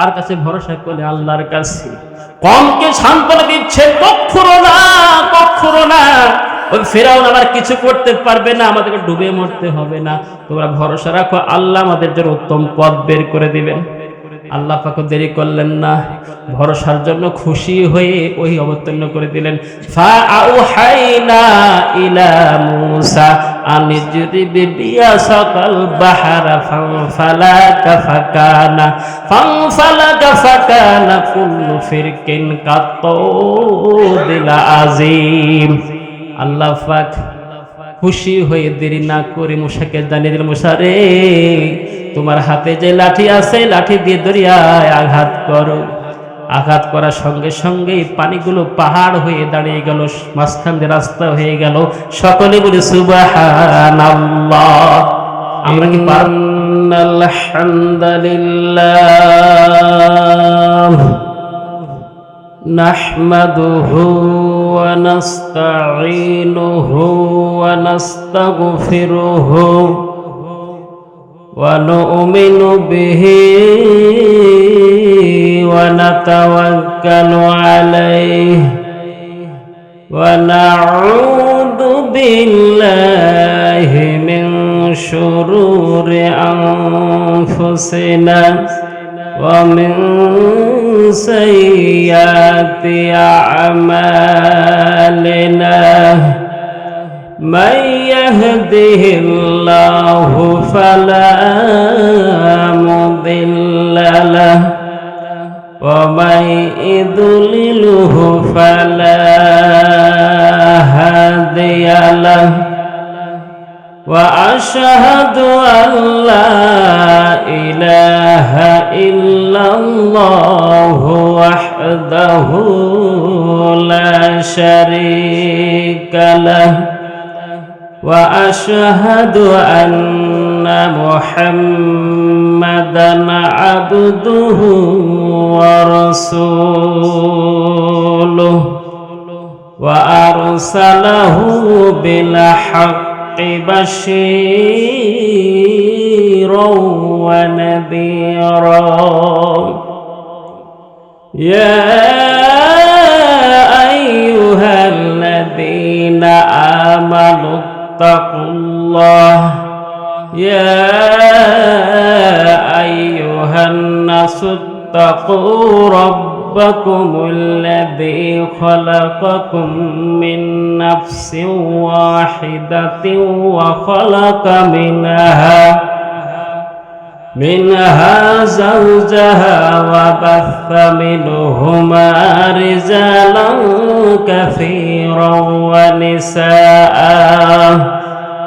আর কাছে ভরসা করে? আল্লাহর কাছে। কমকে সান্ত্বনা দিচ্ছে, কখনো না, কখনো না, ওই ফেরাউন আবার কিছু করতে পারবে না, আমাদেরকে ডুবে মরতে হবে না, তোমরা ভরসা রাখো, আল্লাহ আমাদের জন্য উত্তম পথ বের করে দিবেন। আল্লাহ পাক দেরি করলেন না, ভরসার জন্য খুশি হয়ে ওই অবতীর্ণ করে দিলেন। ফাআউহাইনা ইলা মূসা আনিজরি বিয়াসাকাল বাহরা ফানফালাকা ফাকানা কুল্লু ফিরকিন কাত্তাউদিল আযীম। আল্লাহ পাক খুশি হয়ে দেরি না করে মূসাকে জানিয়ে দিলেন, মূসা রে, তোমার হাতে যে লাঠি আছে, লাঠি দিয়ে দরিয়ায় আঘাত করো। আঘাত করার সঙ্গে সঙ্গেই পানিগুলো পাহাড় হয়ে দাঁড়িয়ে গেল, মাঝখান দিয়ে রাস্তা হয়ে গেল। সকলে বলি সুবহানাল্লাহ। আমরা কি আলহামদুলিল্লাহ নাহমাদুহু ওয়া নাস্তাঈনুহু ওয়া নাস্তাগফিরুহু ওয়া নু'মিনু বিহি ওয়া নাতাওয়াক্কালু আলাইহি ওয়া নাউযু বিল্লাহি মিন শুরুরি আনফুসিনা ওয়া মিন সাইয়্যাতি আ'মালিনা। من يهده الله فلا مضل له ومن يضلله فلا هادي له وأشهد أن لا إله إلا الله وحده لا شريك له وأشهد أن محمدًا عبده ورسوله وأرسله بالحق بشيرًا ونذيرًا يا أيها الذين آمنوا اتقوا الله يا أيها الناس اتقوا ربكم الذي خلقكم من نفس واحدة وخلق منها زوجها وبث منهما رجالا كثيرا ونساء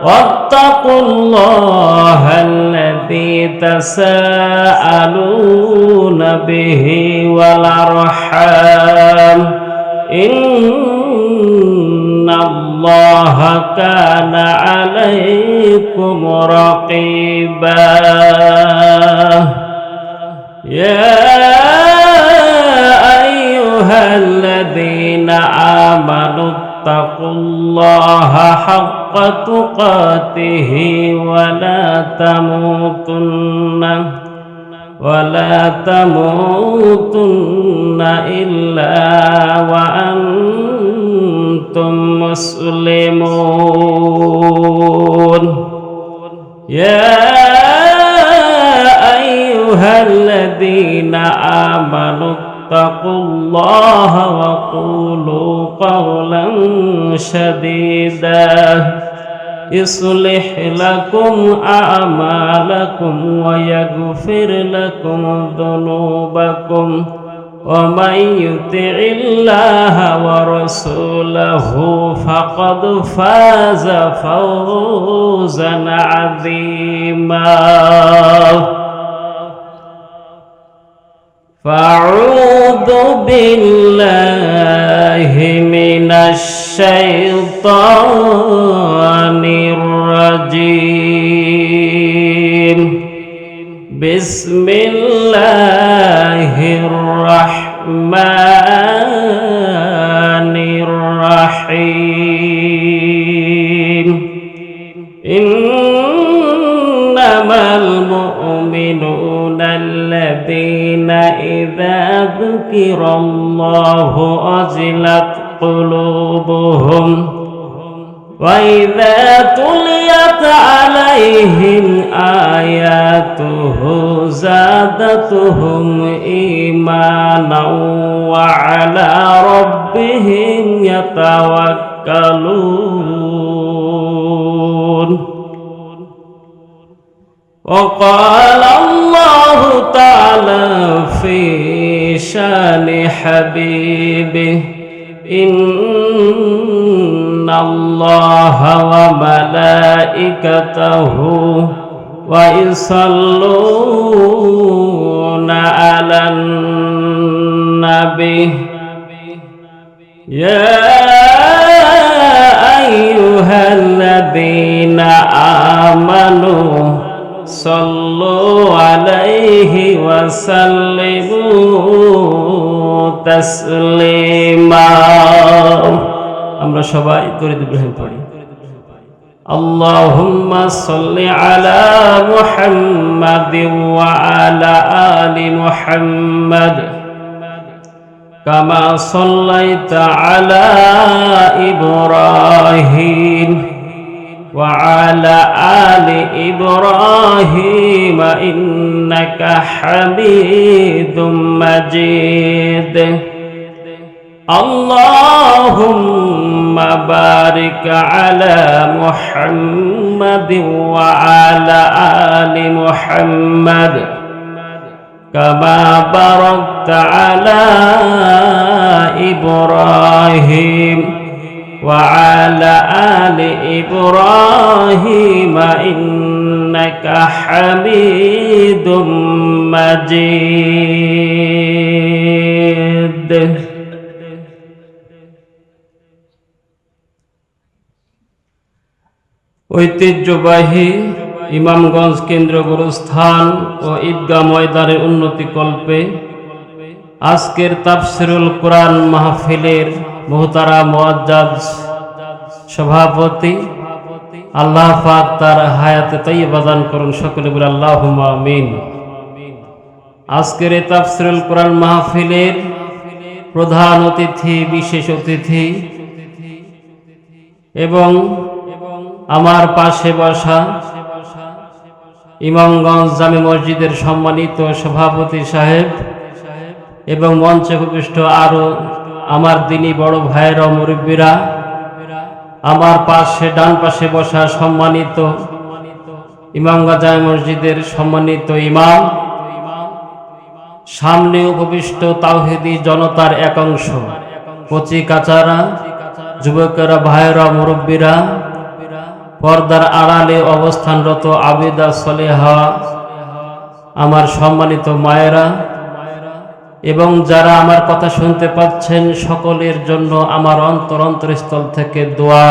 واتقوا الله الذي تساءلون به والأرحام إن الله كان عليكم رقيبا يا أيها الذين آمنوا اتقوا الله حق تقاته ولا تموتن إلا وأنتم مسلمون يا أيها الذين آمنوا اتقوا الله وقولوا قولا سديدا يصلح لكم أعمالكم ويغفر لكم ذنوبكم ومن يطع الله ورسوله فقد فاز فوزا عظيما فأعوذ بالله من الشيطان الرجيم بسم الله الرحمن الرحيم إنما المؤمنون الذين إذا ذكر الله وجلت قلوبهم وإذا تليت عليهم آياته زادتهم إيمانا وعلى ربهم يتوكلون وقال الله تعالى في شان حبيبه إن الله وملائكته ويصلون على النبي يا أيها الذين آمنوا صلوا عليه وسلموا تسليما আমরা সবাই দরুদ ইব্রাহিম পড়ি اللهم صل على محمد وعلى آل محمد كما صليت على إبراهيم وعلى آل إبراهيم إنك حميد مجيد اللهم بارك على محمد وعلى آل محمد كما باركت على إبراهيم وعلى آل إبراهيم إنك حميد مجيد ঐতিহ্যবাহী ইমামগঞ্জ কেন্দ্র গুরুস্থান ও ঈদগাহ ময়দানের উন্নতি কল্পে আজকের তাফসিরুল কোরআন মাহফিলের মুহতারাম মুআজ্জাজ সভাপতি আল্লাহ পাক তার হায়াতে তাইয়্যিবা দান করুন, সকলে বলে আল্লাহুম্মা আমিন। আজকের এই তাফসিরুল কোরআন মাহফিলের প্রধান অতিথি, বিশেষ অতিথি এবং আমার পাশে বসা ইমামগঞ্জ জামে মসজিদের সম্মানিত সভাপতি সাহেব এবং মঞ্চে উপবিষ্ট আরো আমার দিনী বড় ভাইয়েরা মুরব্বীরা, আমার পাশে ডান পাশে বসা সম্মানিত ইমামগঞ্জ জামে মসজিদের সম্মানিত ইমাম, সামনে উপবিষ্ট তাওহীদি জনতার একাংশ, কচি কাচারা, যুবকেরা, ভাইয়েরা, মুরব্বীরা, পর্দার আড়ালে অবস্থানরত আবিদা সলেহা, আমার সম্মানিত মায়েরা এবং যারা আমার কথা শুনতে পাচ্ছেন, সকলের জন্য আমার অন্তরস্থল থেকে দোয়া,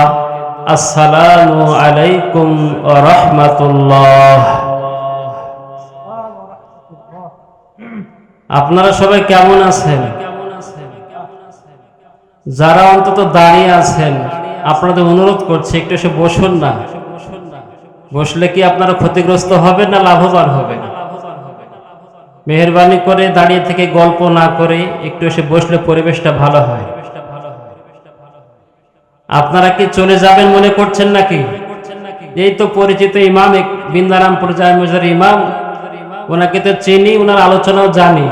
আসসালামু আলাইকুম ওয়া রাহমাতুল্লাহ। আপনারা সবাই কেমন আছেন? যারা অন্তত দাঁড়িয়ে আছেন, আপনাদের অনুরোধ করছি একটু এসে বসুন না। বসলে কি আপনারা ক্ষতিগ্রস্ত হবেন না লাভবান হবেন? মেহেরবানি করে দাঁড়িয়ে থেকে গল্প না করে একটু এসে বসলে পরিবেশটা ভালো হয়। আপনারা কি চলে যাবেন মনে করছেন নাকি? এই তো পরিচিত ইমাম, বৃন্দারামপুর জামে মসজিদের ইমাম, ওনাকে তো চিনি, ওনার আলোচনাও জানি।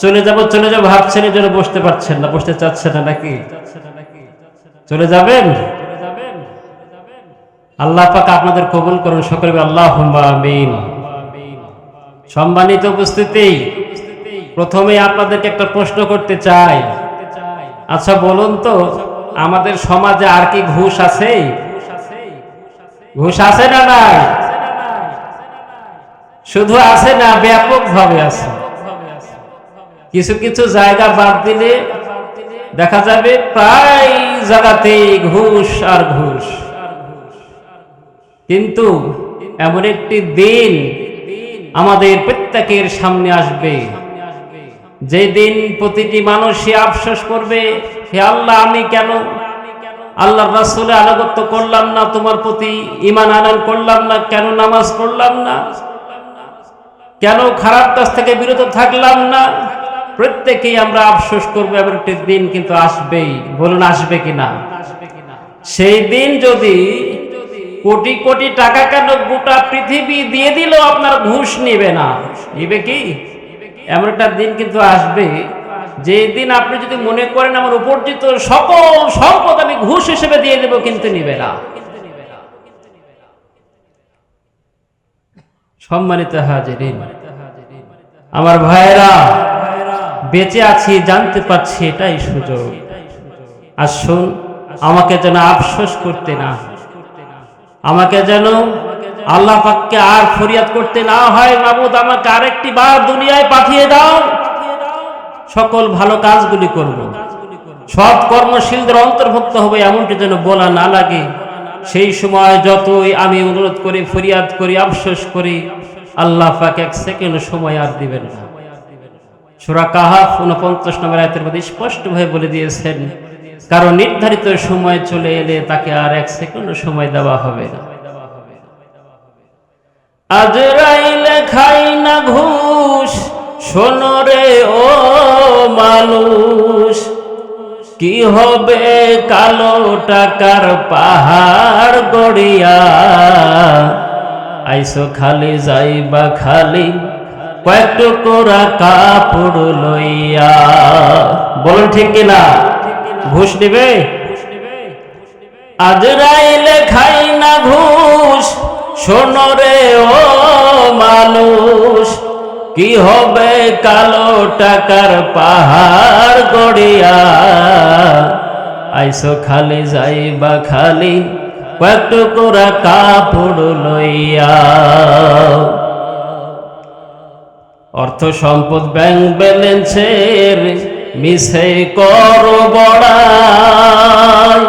চলে যাব ভাবছেন, এই জন্য বসতে পারছেন না, বসতে চাচ্ছেন না নাকি? চলে যাবেন? আল্লাহ পাক আপনাদের কবুল করুন, সকলে আল্লাহুম্মা আমিন। সম্মানিত উপস্থিতি, প্রথমে আপনাদেরকে একটা প্রশ্ন করতে চাই। আচ্ছা বলুন তো, আমাদের সমাজে আর কি ঘুষ আছে? ঘুষ আছে না নাই? শুধু আছে না, ব্যাপকভাবে আছে। কিছু কিছু জায়গা বাদ দিলে দেখা যাবে প্রায় জায়গাতেই ঘুষ আর ঘুষ। কিন্তু এমন একটি দিন আমাদের প্রত্যেকের সামনে আসবে, যে দিন প্রতিটি মানুষই আফসোস করবে, হে আল্লাহ, আমি কেন আল্লাহর রাসূলের আনুগত্য করলাম না, তোমার প্রতি ঈমান আনয়ন করলাম না, কেন নামাজ পড়লাম না, কেন খারাপ কাজ থেকে বিরত থাকলাম না? প্রত্যেকেই আমরা আফসোস করবো, এমন একটি দিন কিন্তু আসবেই। বলুন, আসবে কিনা? সেই দিন যদি কোটি কোটি টাকা কেন গোটা পৃথিবী দিয়ে দিল, আপনার ঘুষ নিবে না। নিবে কি? এমন একটা দিন কিন্তু আসবে, যে দিন আপনি যদি মনে করেন আমার উপার্জিত সকল সম্পদ আমি ঘুষ হিসেবে দিয়ে দেব, কিন্তু নিবে না। সম্মানিত হাজিরিন, আমার ভাইরা, বেঁচে আছি জানতে পারছি, এটাই সুযোগ। আসুন, আমাকে যেন আফসোস করতে না, আমাকে যেন আল্লাহ পাককে আর ফরিয়াদ করতে না হয়, মাবুদ আমাকে আরেকটি বার দুনিয়ায় পাঠিয়ে দাও, সকল ভালো কাজগুলি করব, সৎ কর্মশীলদের অন্তর্ভুক্ত হবে, এমনটি যেন বলা না লাগে। সেই সময় যতই আমি অনুরোধ করি, ফরিয়াদ করি, আফসোস করি, আল্লাহ পাক এক সেকেন্ড সময় আর দিবেন না। সূরা কাহাফ 49 নম্বর আয়াতের মধ্যে স্পষ্টভাবে বলে দিয়েছেন, কারণ নির্ধারিত সময় চলে এলে তাকে আর এক সেকেন্ড সময় দেওয়া হবে না। আজরাইলে খাই না ঘুষ, শোনো রে ও মানুষ, কি হবে কালো টাকার পাহাড় গড়িয়া, আইসো খালি যাইবা খালি কয়েক টুকরা কাপড় লইয়া। বলুন ঠিক কিনা? ঘুষ নিবে? আজরাইলে খাই না ঘুষ, শোনো রে ও মানুষ, কি হবে কালো টাকার পাহাড় গড়িয়া, আইসো খালি যাইবা খালি কয়েক টুকরা কাপড় লইয়া। অর্থ সম্পদ ব্যাংক ব্যালেন্সের মিছে করো বড়াই,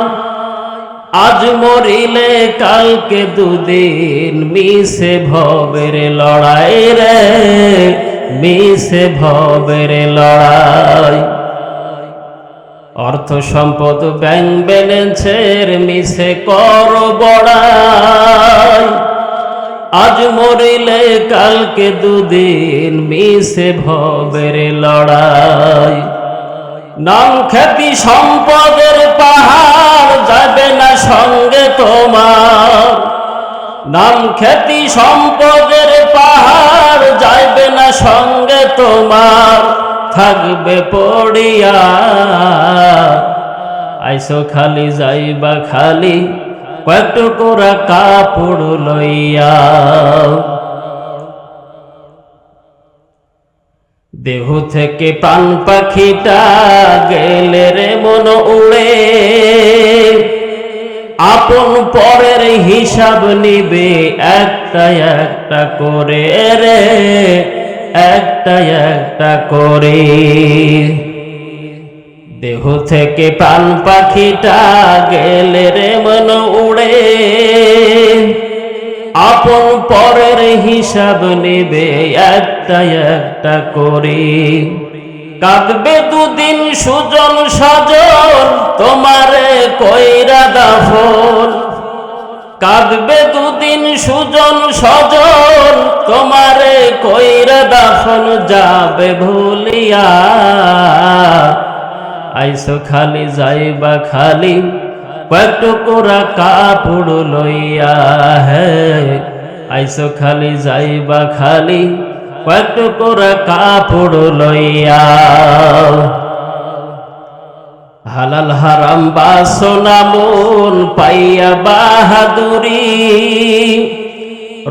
আজ মরিলে কালকে দুদিন, মিছে ভবের লড়াই রে, মিছে ভবের লড়াই। অর্থ সম্পদ ব্যাংক ব্যালেন্সের মিছে করো বড়াই, আজ মরিলে কালকে দুদিন, মিছে ভবের লড়াই। নাম খ্যাতি সম্পদের পাহাড় যাবে না সঙ্গে তোমার, নাম খ্যাতি সম্পদের পাহাড় যাইবে না সঙ্গে তোমার, থাকবে পড়িয়া, আইসো খালি যাইবা খালি কয়েক টুকরা কাপড় লইয়া। দেহ থেকে প্রাণ পাখিটা গেলে রে মন উড়ে, আপন পরের হিসাব নিবে একটা একটা করে রে, একটা একটা করে। দেহ থেকে প্রাণ পাখিটা গেলে রে মন উড়ে, আপন পরের হিসাব নেবে একটা একটা করে। কাঁদবে দুদিন সুজন সজন, তোমারে কইরা দাফন, কাঁদবে দুদিন সুজন সজন, তোমারে কইরা দাফন, যাবে ভুলিয়া, আইসো খালি যাইবা খালি কয়েক টুকরা কাপড় লইয়া, হে আইসো খালি যাইবা খালি কয়েক টুকরা কাপড় লইয়া। হালাল হারাম বাসনা মন পাইয়া বাহাদুরি,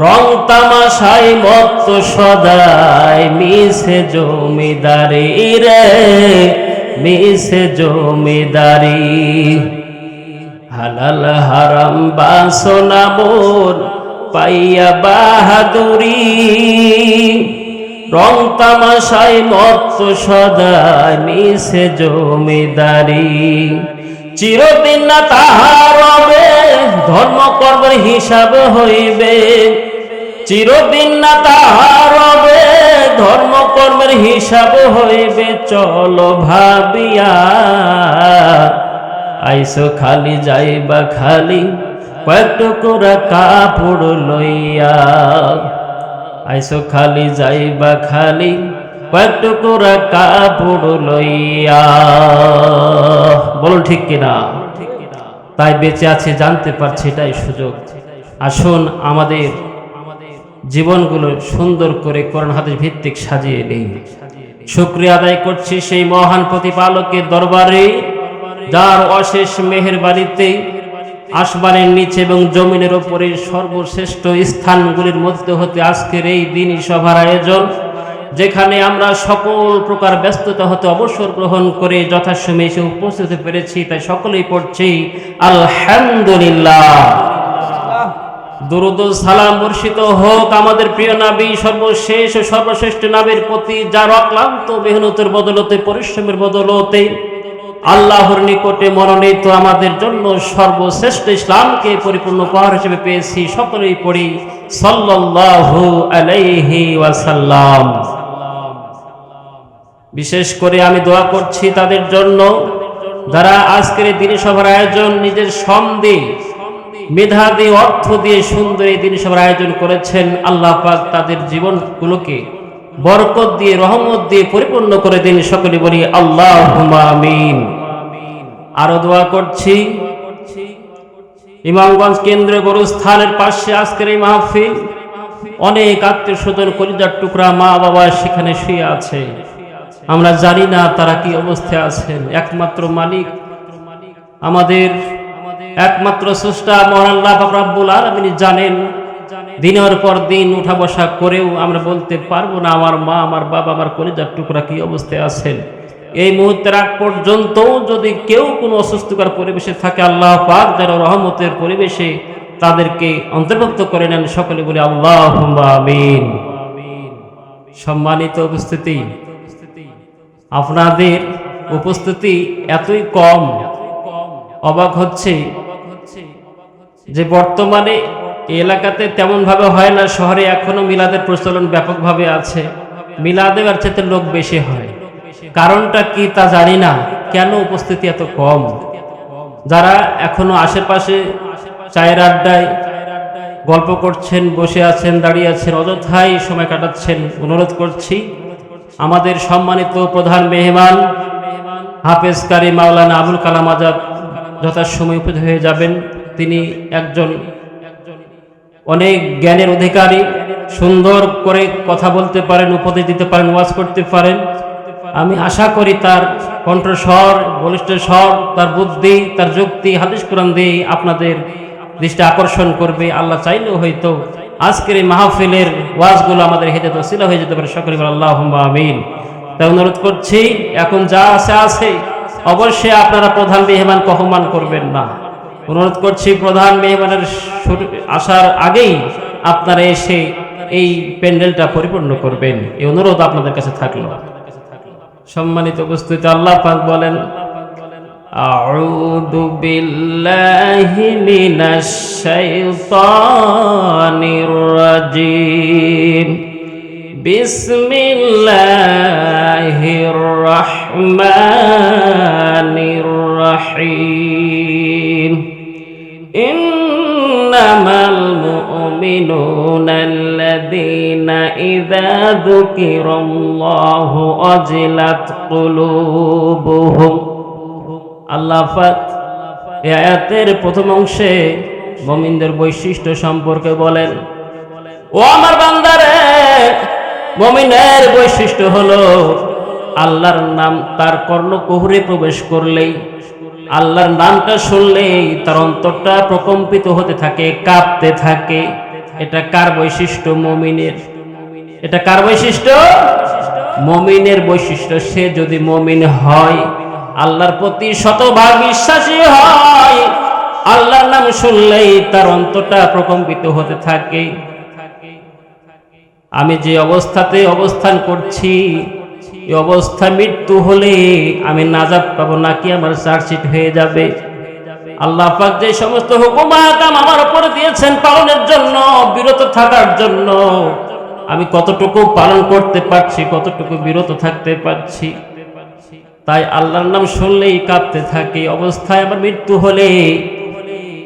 রং তামাশাই মত সদাই, মিছে জমিদারি রে, মিছে জমিদারি। হালাল হারাম বাসনা মন পাইয়া বাহাদুরি, রং তামাশাই মত সদাই, মিছে জমিদারি। চিরদিন না তাহার রবে, ধর্ম কর্মের হিসাব হইবে, চিরদিন না তাহার রবে, ধর্ম কর্মের হিসাব হইবে। চলো ভাবিয়া, আইসো খালি যাইবা খালি কয়েক টুকরা কাপড় লইয়া। আইসো খালি যাইবা খালি কয়েক টুকরা কাপড় লইয়া। বলুন ঠিক কিনা? তাই বেঁচে আছে জানতে পারছি, এটাই সুযোগ। আসুন আমাদের জীবনগুলো সুন্দর করে কোরআন হাদিস ভিত্তিক সাজিয়ে নেই। শুকরিয়া আদায় করছি সেই মহান প্রতিপালকের দরবারে, যার অশেষ মেহেরবানিতে আসমানের নিচে এবং জমিনের উপরে সর্বশ্রেষ্ঠ স্থানগুলির মধ্যে হতে আজকের এই দিনই সভার আয়োজন, যেখানে আমরা সকল প্রকার ব্যস্ততা হতে অবসর গ্রহণ করে যথাসময়ে এসে উপস্থিত হতে পেরেছি, তাই সকলেই পড়ছি আলহামদুলিল্লাহ। দুরূদ ও সালাম বর্ষিত হোক আমাদের প্রিয় নবী, সর্বশেষ ও সর্বশ্রেষ্ঠ নবীর প্রতি, যার অক্লান্ত মেহনতের বদলতে, পরিশ্রমের বদলতে আল্লাহর নিকটে মনোনীত আমাদের জন্য সর্বশ্রেষ্ঠ ইসলামকে পরিপূর্ণ উপহার হিসেবে পেয়েছি। সকলেই পড়ি সাল্লাল্লাহু আলাইহি ওয়াসাল্লাম। বিশেষ করে আমি দোয়া করছি তাদের জন্য যারা আজকের এই দিনী সভার আয়োজন নিজের শ্রম দিয়ে, মেধা দিয়ে, অর্থ দিয়ে সুন্দর এই দিনী সভার আয়োজন করেছেন। আল্লাহ পাক তাদের জীবনগুলোকে বরকত দিয়ে, রহমত দিয়ে পরিপূর্ণ করে দিন। সকলে বলি আল্লাহুম্মা আমিন। আরো দোয়া করছি ইমামগঞ্জ কেন্দ্রীয় গরুস্থানের পাশে আজকের এই মাহফিল, অনেক আত্মীয় স্বজন, কলিজার টুকরা মা বাবা সেখানে শুয়ে আছে। আমরা জানি না তারা কি অবস্থায় আছেন। একমাত্র মালিক, আমাদের একমাত্র স্রষ্টা মহান আল্লাহ পাক রব্বুল আলামিন জানেন। দিনের পর দিন উঠা বসা করেও আমরা বলতে পারবো না আমার মা, আমার বাবা, আমার কলিজার টুকরা কি অবস্থায় আছেন। এই মুহূর্তের আগ পর্যন্ত যদি কেউ কোনো অসুস্থকর পরিবেশে থাকে, আল্লাহ পাক যেন রহমতের পরিবেশে তাদেরকে অন্তর্ভুক্ত করে নেন। সকলে বলি আল্লাহুম্মা আমিন। সম্মানিত উপস্থিতি, আপনাদের উপস্থিতি এতই কম, অবাক হচ্ছে যে বর্তমানে এলাকাতে তেমন ভাবে হয় না। শহরে এখনো মিলাদের প্রচলন ব্যাপকভাবে আছে। মিলাদে আর চাইতে লোক বেশি হয়। কারণটা কি তা জানি না, কেন উপস্থিতি এত কম। যারা এখনো আশেপাশে চায়ের আড্ডায় গল্প করছেন, বসে আছেন, দাঁড়িয়ে আছেন, অযথাই সময় কাটাচ্ছেন, অনুরোধ করছি আমাদের সম্মানিত প্রধান মেহমান হাফেজ কারি মাওলানা আবুল কালাম আজাদ যথাসময়ে উপস্থিত হয়ে যাবেন। তিনি একজন অনেক জ্ঞানের অধিকারী, সুন্দর করে কথা বলতে পারেন, উপদেশ দিতে পারেন, ওয়াজ করতে পারেন। আমি আশা করি তার কণ্ঠস্বর, বলিষ্ঠ স্বর, তার বুদ্ধি, তার যুক্তি হাদিস কোরআন দিয়ে আপনাদের দৃষ্টি আকর্ষণ করবে। আল্লাহ চাইলেও হয়তো আজকের এই মাহফিলের ওয়াজগুলো আমাদের হেদায়েত ওসিলা হয়ে যেতে পারে। সকলে বলেন আল্লাহুম্মা আমিন। তাই অনুরোধ করছি, এখন যা আছে অবশ্যই আপনারা প্রধান মেহমানকে অপমান করবেন না। অনুরোধ করছি প্রধান মেহমানের আসার আগেই আপনারা এসে এই প্যান্ডেলটা পরিপূর্ণ করবেন, এই অনুরোধ আপনাদের কাছে থাকলো। সম্মানিত উপস্থিতি, আল্লাহ পাক বলেন আউযু বিল্লাহি মিনাশ শাইতানির রাজিম বিসমিল্লাহির রাহমানির রাহিম ইন্নামাল মুমিনুনা আল্লাযীনা ইযা যুকিরাল্লাহু ওয়াজিলাত কুলুবুহুম। আল্লাহ পাক এই আয়াতের প্রথম অংশে মুমিনদের বৈশিষ্ট্য সম্পর্কে বলেন, ও আমার বান্দারে, মুমিনের বৈশিষ্ট্য হলো আল্লাহর নাম তার কর্ণকুহরে প্রবেশ করলেই, আল্লাহর নামটা শুনলেই তার অন্তরটা প্রকম্পিত হতে থাকে, কাঁপতে থাকে। এটা কার বৈশিষ্ট্য? মুমিনের। এটা কার বৈশিষ্ট্য? মুমিনের বৈশিষ্ট্য। সে যদি মুমিন হয়, আল্লাহর প্রতি শতভাগ বিশ্বাসী হয়, আল্লাহর নাম শুনলেই তার অন্তরটা প্রকম্পিত হতে থাকে। আমি যে অবস্থাতে অবস্থান করছি, এই অবস্থা মৃত্যু হলে আমি নাজাত পাবো নাকি আমার চার্জশিট হয়ে যাবে? আল্লাহ পাক যে সমস্ত হুকুম আহকাম আমার উপরে দিয়েছেন পালনের জন্য, বিরত থাকার জন্য, আমি কতটুকু পালন করতে পারছি, কতটুকু বিরত থাকতে পারছি। তাই আল্লাহর নাম শুনলেই কাঁপতে থাকি। অবস্থায় আমার মৃত্যু হলে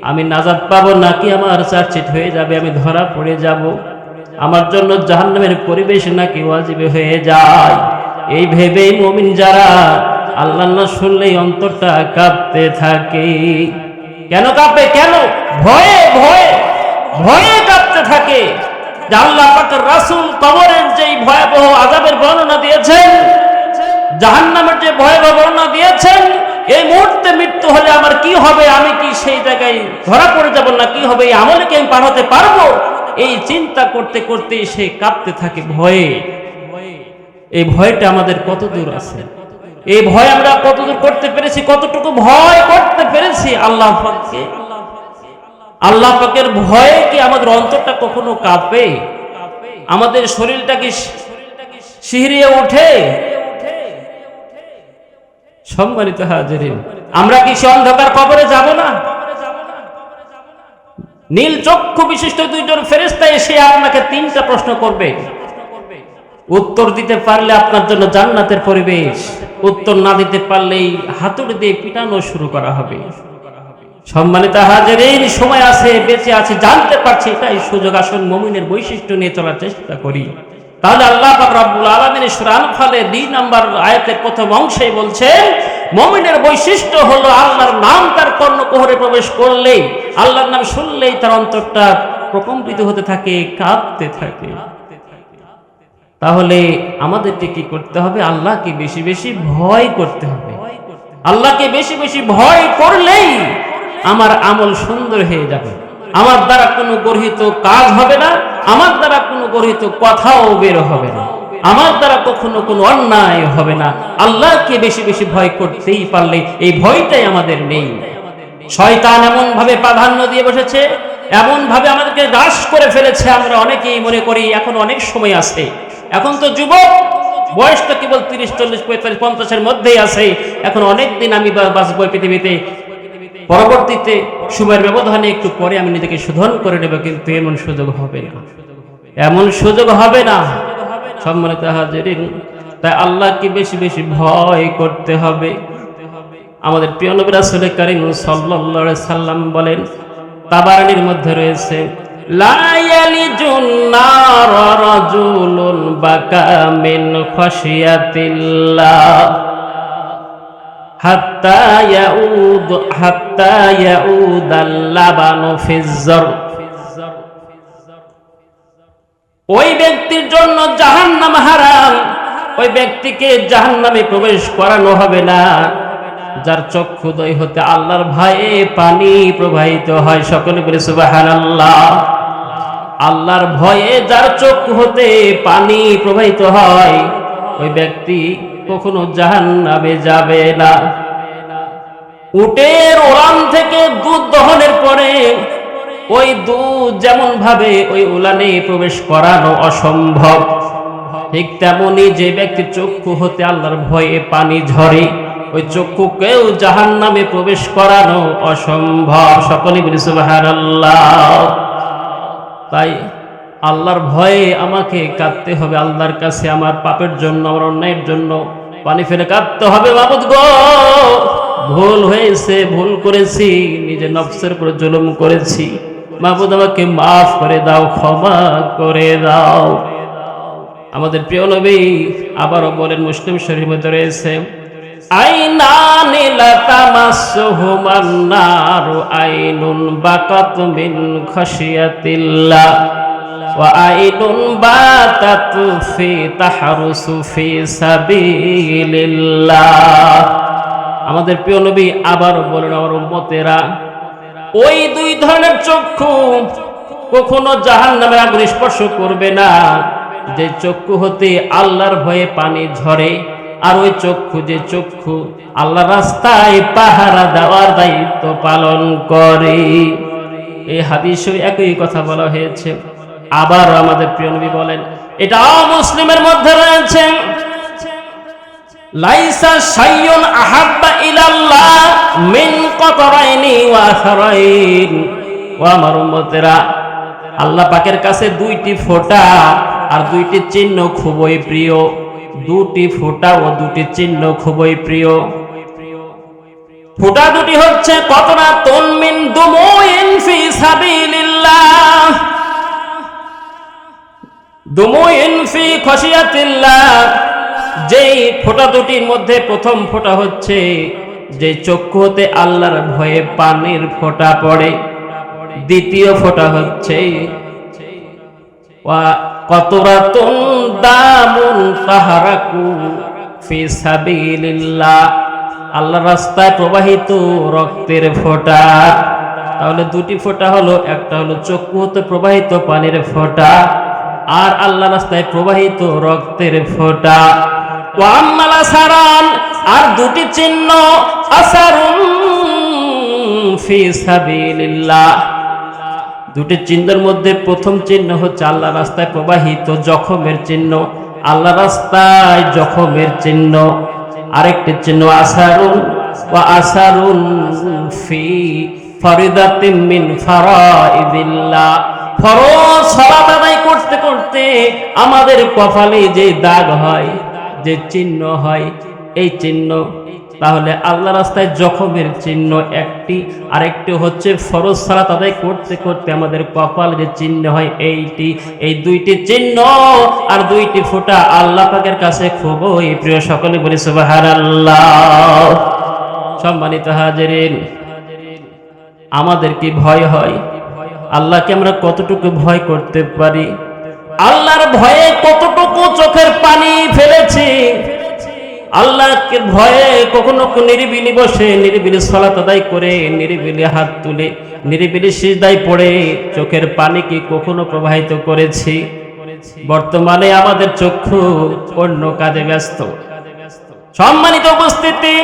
আমি নাজাত পাবো নাকি আমার চার্জশিট হয়ে যাবে, আমি ধরা পড়ে যাব। আমার জন্য জাহান্নামের পরিবেশ নাকি ওয়াজিব হয়ে যায়। এই ভেবেই মুমিন যারা আল্লাহর নাম শুনলেই অন্তরটা কাঁপতে থাকে। কেন কাঁপে? কেন? ভয়ে ভয়ে ভয়ে কাঁপতে থাকে। যে আল্লাহ পাকের রাসূল কবরের যেই ভয়াবহ আযাবের বর্ণনা দিয়েছেন, জাহান্নামের যে ভয়াবহ বর্ণনা দিয়েছেন, এই মুহূর্তে মৃত্যু হলে আমার কি হবে, আমি কি সেই জায়গায় ধরা পড়ে যাব না, কি হবে, এই আমলে কি আমি পার হতে পারবো, এই চিন্তা করতে করতে সে কাঁপতে থাকে ভয়ে। এই ভয়টা আমাদের কত দূর আছে? এই ভয় আমরা কতদূর করতে পেরেছি? কতটুকু ভয় করতে পেরেছি আল্লাহ পাককে? আল্লাহ পাকের ভয়ে কি আমাদের অন্তরটা কখনো কাঁপে? আমাদের শরীরটা কি শিহরিয়ে ওঠে? সম্মানিত হাজিরিন, আমরা কি সে অন্ধকার কবরে যাব না? নীল চক্ষু বিশিষ্ট দুইজন ফেরেশতা এসে আপনাকে তিনটা প্রশ্ন করবে। উত্তর দিতে পারলে আপনার জন্য জান্নাতের পরিবেশ, উত্তর না দিতে পারলেই হাতুড়ি দিয়ে পিটানো শুরু করা হবে। সম্মানিত হাজিরিন, সময় আছে, বেঁচে আছে, জানতে পারছি, এটাই সুযোগ। আসুন মুমিনের বৈশিষ্ট্য নিয়ে চলার চেষ্টা করি। তাহলে আল্লাহ পাক রব্বুল আলামিন সূরা আনফালের 2 নম্বর আয়াতের প্রথম অংশেই বলছেন, মুমিনের বৈশিষ্ট্য হলো আল্লাহর নাম তার কর্ণকুহরে প্রবেশ করলেই, আল্লাহর নাম শুনলেই তার অন্তরটা প্রকম্পিত হতে থাকে, কাঁপতে থাকে। তাহলে আমাদেরকে কি করতে হবে? আল্লাহকে বেশি বেশি ভয় করতে হবে। আল্লাহকে বেশি বেশি ভয় করলেই আমার আমল সুন্দর হয়ে যাবে। আমার দ্বারা কোনো গর্হিত কাজ হবে না, আমার দ্বারা কোনো গর্হিত কথাও বের হবে না, আমার দ্বারা কখনো কোনো অন্যায় হবে না। আল্লাহকে বেশি বেশি ভয় করতেই পারলে, এই ভয়টাই আমাদের নেই। শয়তান এমন ভাবে প্রাধান্য দিয়ে বসেছে, এমন ভাবে আমাদেরকে গ্রাস করে ফেলেছে, আমরা অনেকেই মনে করি এখন অনেক সময় আছে, এখন তো যুবক, বয়স তো কেবল 30, 40, 45, 50-এর মধ্যেই আছে, এখন অনেক দিন আমি বাঁচবো পৃথিবীতে, পরবর্তীতে সময়ের ব্যবধানে একটু পরে আমি নিজেকে শোধন করে নেব। কিন্তু এমন সুযোগ হবে না, এমন সুযোগ হবে না। সম্মানিত হাজিরিন, তাই আল্লাহকে বেশি বেশি ভয় করতে হবে। আমাদের প্রিয় নবী রাসূল কারীম সাল্লাল্লাহু আলাইহি সাল্লাম বলেন, তাবারানীর মধ্যে রয়েছে, লা ইয়ালিজুন নার রাজুলুন বাকা মিন খাশিয়াতিল্লাহ হাত্তা ইয়াউদাল লাবানু ফিজ্জার। ওই ব্যক্তির জন্য জাহান্নাম হারাম, ওই ব্যক্তিকে জাহান্নামে প্রবেশ করানো হবে না যার চক্ষুদ্বয় হতে আল্লাহর ভয়ে পানি প্রবাহিত হয়। সকলে বলে সুবহানাল্লাহ। আল্লাহর ভয়ে যার চক্ষু হতে পানি প্রবাহিত হয়, ওই ব্যক্তি কখনো জাহান্নামে যাবে না। উটের ওলান থেকে দুধ দহনের পরে ওই দুধ যেমন ভাবে ওই উলানে প্রবেশ করানো অসম্ভব, ঠিক তেমনি যে ব্যক্তির চক্ষু হতে আল্লাহর ভয়ে পানি ঝরে, ওই চক্ষুকেও জাহান্নামে প্রবেশ করানো অসম্ভব। সকলে বলি সুবহানাল্লাহ। তাই আল্লাহর ভয়ে আমাকে কাঁদতে হবে, আল্লাহর কাছে আমার পাপের জন্য, আমার অন্যায়ের জন্য পানি ফেলে কাঁদতে হবে। মাবুদ গো, ভুল হয়েছে, ভুল করেছি, নিজের নফসের উপর জুলুম করেছি, মাবুদ আমাকে মাফ করে দাও, ক্ষমা করে দাও। আমাদের প্রিয় নবী আবারও বলেন, মুসলিম শরীফের মধ্যে রয়েছে, আইনানি লাতামাসসুহুমান নারু আইনুন বাকাত মিন খাশিয়াতিল্লাহ ওয়া আইনুন বাতাতু ফি তাহরুসু ফি সাবিলিল্লাহ। আমাদের প্রিয় নবী আবার বলেন, আমার উম্মতেরা, ওই দুই ধরনের চক্ষু কখনো জাহান্নামের আগুন স্পর্শ করবে না, যে চক্ষু হতে আল্লাহর ভয়ে পানি ঝরে, আর ওই চক্ষু যে চক্ষু আল্লাহর রাস্তায় পাহারা দেওয়ার দায়িত্ব পালন করে। এই হাদিসে একই কথা বলা হয়েছে। আবার আমাদের প্রিয় নবী বলেন, এটা মুসলিমের মধ্যে রয়েছে, লাইসা শাইউন আহাব্বা ইলাল্লাহ মিন কতরাইনি ওয়া আসারাইন। ও আমার উম্মতেরা, আল্লাহ পাকের কাছে দুইটি ফোঁটা আর দুইটি চিহ্ন খুবই প্রিয়। দুটি ফোঁটা ও দুটি চিহ্ন খুবই প্রিয়। ফোঁটা দুটি হচ্ছে কতরাতুন মিন দুমুইন ফি সাবিলিল্লাহ, দুমুইন ফি খশিয়াতিল্লাহ, যেই ফোঁটা দুটির মধ্যে প্রথম ফোঁটা হচ্ছে যে চক্ষু হতে আল্লাহর ভয়ে পানির ফোঁটা পড়ে। দ্বিতীয় ফোঁটা হচ্ছে ওয়া কতরাতুন দামুন তাহারাকু ফি সাবিলিল্লাহ, আল্লাহর রাস্তায় প্রবাহিত রক্তের ফোঁটা। তাহলে দুটি ফোঁটা হলো, একটা হলো চক্ষু হতে প্রবাহিত পানির ফোঁটা, আর আল্লাহর রাস্তায় প্রবাহিত রক্তের ফোঁটা। ওয়া আম্মাল আসারান, আর দুটি চিহ্ন, আসারুন ফি সাবিলিল্লাহ, দুটি চিহ্নের মধ্যে প্রথম চিহ্ন হচ্ছে আল্লাহ রাস্তায় প্রবাহিত জখমের চিহ্ন, আল্লাহ রাস্তায় জখমের চিহ্ন। আরেকটি চিহ্ন আসারুন ওয়া আসারুন ফি ফরিদাতিন মিন ফারাইদিল্লাহ, ফরজ সালাত আদায় করতে করতে আমাদের কপালে যে দাগ হয়, যে চিহ্ন হয়, এই চিহ্ন তাহলে আল্লাহ রাস্তায় জখমের চিহ্ন একটি, আরেকটি হচ্ছে ফরজ সালাত আদায় করতে করতে আমাদের কপাল যে চিহ্ন হয় এইটি। এই দুইটি চিহ্ন আর দুইটি ফোঁটা আল্লাহ পাকের কাছে খুবই প্রিয়। সকলে বলি সুবহানাল্লাহ। সম্মানিত হাজিরিন, আমাদের কি ভয় হয়? আল্লাহকে আমরা কতটুকু ভয় করতে পারি? আল্লাহর ভয়ে কতটুকু চোখের পানি ফেলেছি? আল্লাহকে ভয়ে কখনো নিরিবিলি বসে, নিরিবিলি সালাত আদায় করে, নিরিবিলি হাত তুলে, নিরিবিলি সিজদায় পড়ে চোখের পানি কি কখনো প্রবাহিত করেছি? বর্তমানে আমাদের চক্ষু অন্য কাজে ব্যস্ত। সম্মানিত উপস্থিতি,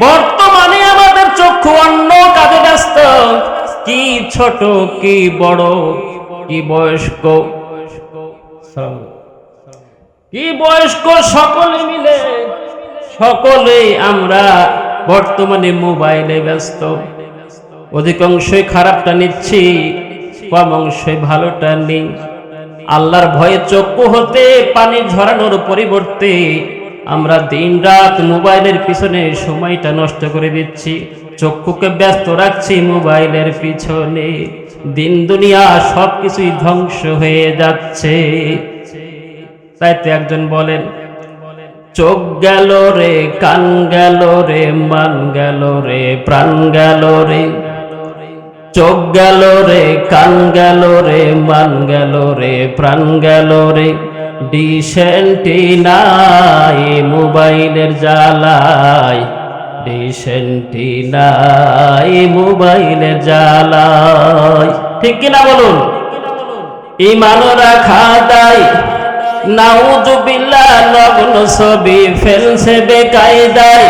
বর্তমানে আমাদের চক্ষু অন্য কাজে ব্যস্ত। কি ছোট, কি বড়, কি বয়স্ক, কি বয়স্ক, সকলে মিলে সকলেই আমরা বর্তমানে মোবাইলে ব্যস্ত। অধিকাংশই খারাপটা নিচ্ছি, কম অংশই ভালোটা নেই। আল্লাহর ভয়ে চক্ষু হতে পানি ঝরানোর পরিবর্তে আমরা দিন রাত মোবাইলের পিছনে সময়টা নষ্ট করে দিচ্ছি, চক্ষুকে ব্যস্ত রাখছি মোবাইলের পিছনে। দিন দুনিয়া সবকিছুই ধ্বংস হয়ে যাচ্ছে। তাই তো একজন বলেন, চোখ গেল রে, কান গেল রে, মান গেল রে, প্রাণ গেল রে। চোখ গেল রে, কান গেল রে, মান গেল রে, প্রাণ গেল রে। ডিসেন্টি নাই মোবাইলের জ্বালায়, ডিসেন্টি নাই মোবাইলের জ্বালায়। ঠিক কিনা বলুন? ঈমান রাখা দায়, নাউযুবিল্লাহ, নগ্ন ছবি ফেলছে বেকায়দায়।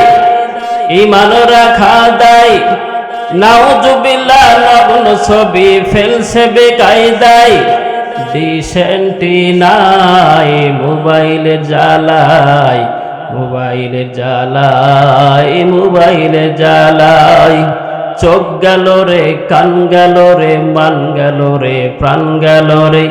ঈমান রাখা দায়, নাউযুবিল্লাহ, নগ্ন ছবি ফেলছে বেকায়দায়। ডিসেন্টি নাই মোবাইলের জ্বালায়, মোবাইলের জ্বালায়, মোবাইলের জ্বালায়। চোখ গেল রে, কান গেল রে, মান গেল রে, প্রাণ গেল রে।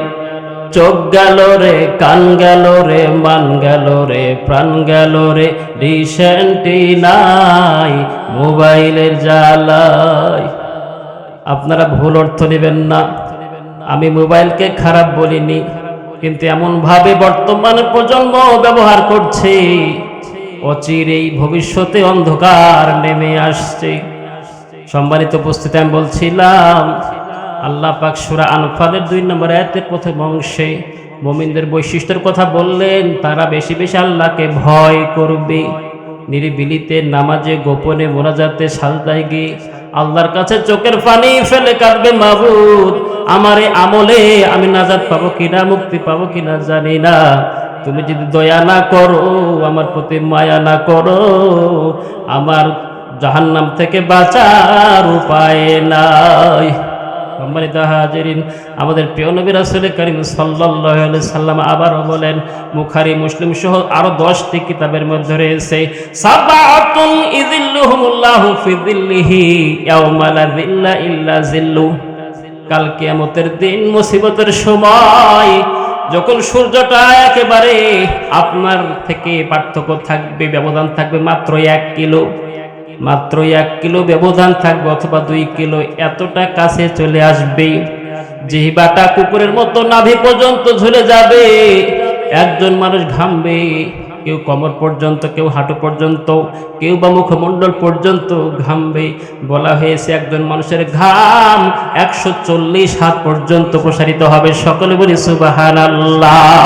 চোখ গেল রে, কান গেল রে, মান গেল রে, প্রাণ গেল রে। ডিসেন্টি নাই মোবাইলের জ্বালায়। আপনারা ভুল অর্থ নেবেন না, আমি মোবাইলকে খারাপ বলিনি, কিন্তু এমন ভাবে বর্তমান প্রজন্ম ব্যবহার করছে, অচিরেই ভবিষ্যতে অন্ধকার নেমে আসছে। সম্মানিত উপস্থিতি, আমি বলছিলাম আল্লাহ পাক সূরা আনফালের 2 নম্বর আয়াতের প্রথম অংশে মুমিনদের বৈশিষ্ট্যের কথা বললেন। তারা বেশি বেশি আল্লাহকে ভয় করবে, নিরিবিলিতে নামাজে, গোপনে, মোনাজাতে, সাজদায় গিয়ে আল্লাহর কাছে চোখের পানি ফেলে কাঁদবে, মাবুদ আমার এই আমলে আমি নাজাত পাবো কিনা, মুক্তি পাবো কিনা জানি না। তুমি যদি দয়া না করো, আমার প্রতি মায়া না করো, আমার জাহান্নাম থেকে বাঁচার উপায় নাই। সম্মানিত হাজিরিন, আমাদের প্রিয় নবী রাসূল করিম সাল্লাল্লাহু আলাইহি সাল্লাম আবারও বলেন, বুখারী, মুসলিম সহ আরো 10টি কিতাবের মধ্যে রয়েছে, সাবাতুন ইযিল্লুহুমুল্লাহু ফি যিল্লিহি ইয়াওমা লা যিল্লা ইল্লা যিল্লু। কাল কিয়ামতের দিন, মুসিবতের সময়, যখন সূর্যটা একেবারে আপনার থেকে পার্থক্য থাকবে, ব্যবধান থাকবে মাত্র 1 কিলো, মাত্র 1 কিলো ব্যবধান থাকবে, অথবা 2 কিলো, এতটা কাছে চলে আসবে। জিহ্বাটা কুকুরের মতো নাভি পর্যন্ত ঝুলে যাবে। একজন মানুষ ঘামবে, কেউ কোমর পর্যন্ত, কেউ হাঁটু পর্যন্ত, কেউ বা মুখমণ্ডল পর্যন্ত ঘামবে। বলা হয়েছে একজন মানুষের ঘাম 140 হাত পর্যন্ত প্রসারিত হবে। সকলে বলি সুবহানাল্লাহ।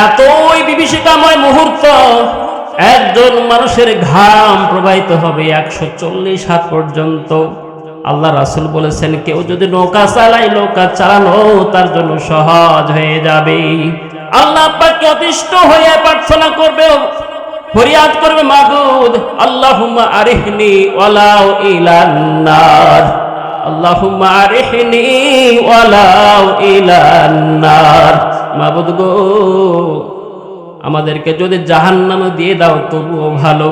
এতই বিভীষিকাময় মুহূর্ত, একজন মানুষের ঘাম প্রবাহিত হবে 140 হাত পর্যন্ত। আল্লাহ রাসূল বলেছেন, কেউ যদি নৌকা চালায়, নৌকা চালানো তার জন্য সহজ হয়ে যাবে। আল্লাহ পাককে অতিষ্ঠ হয়ে প্রার্থনা করবে, ফরিয়াদ করবে, মাবুদ আল্লাহুম্মা আরিহনি ওয়ালাউ ইলান নার, আল্লাহুম্মা আরিহনি ওয়ালাউ ইলান নার। মাবুদ গো, আমাদেরকে যদি জাহান্নামে দিয়ে দাও তবুও ভালো।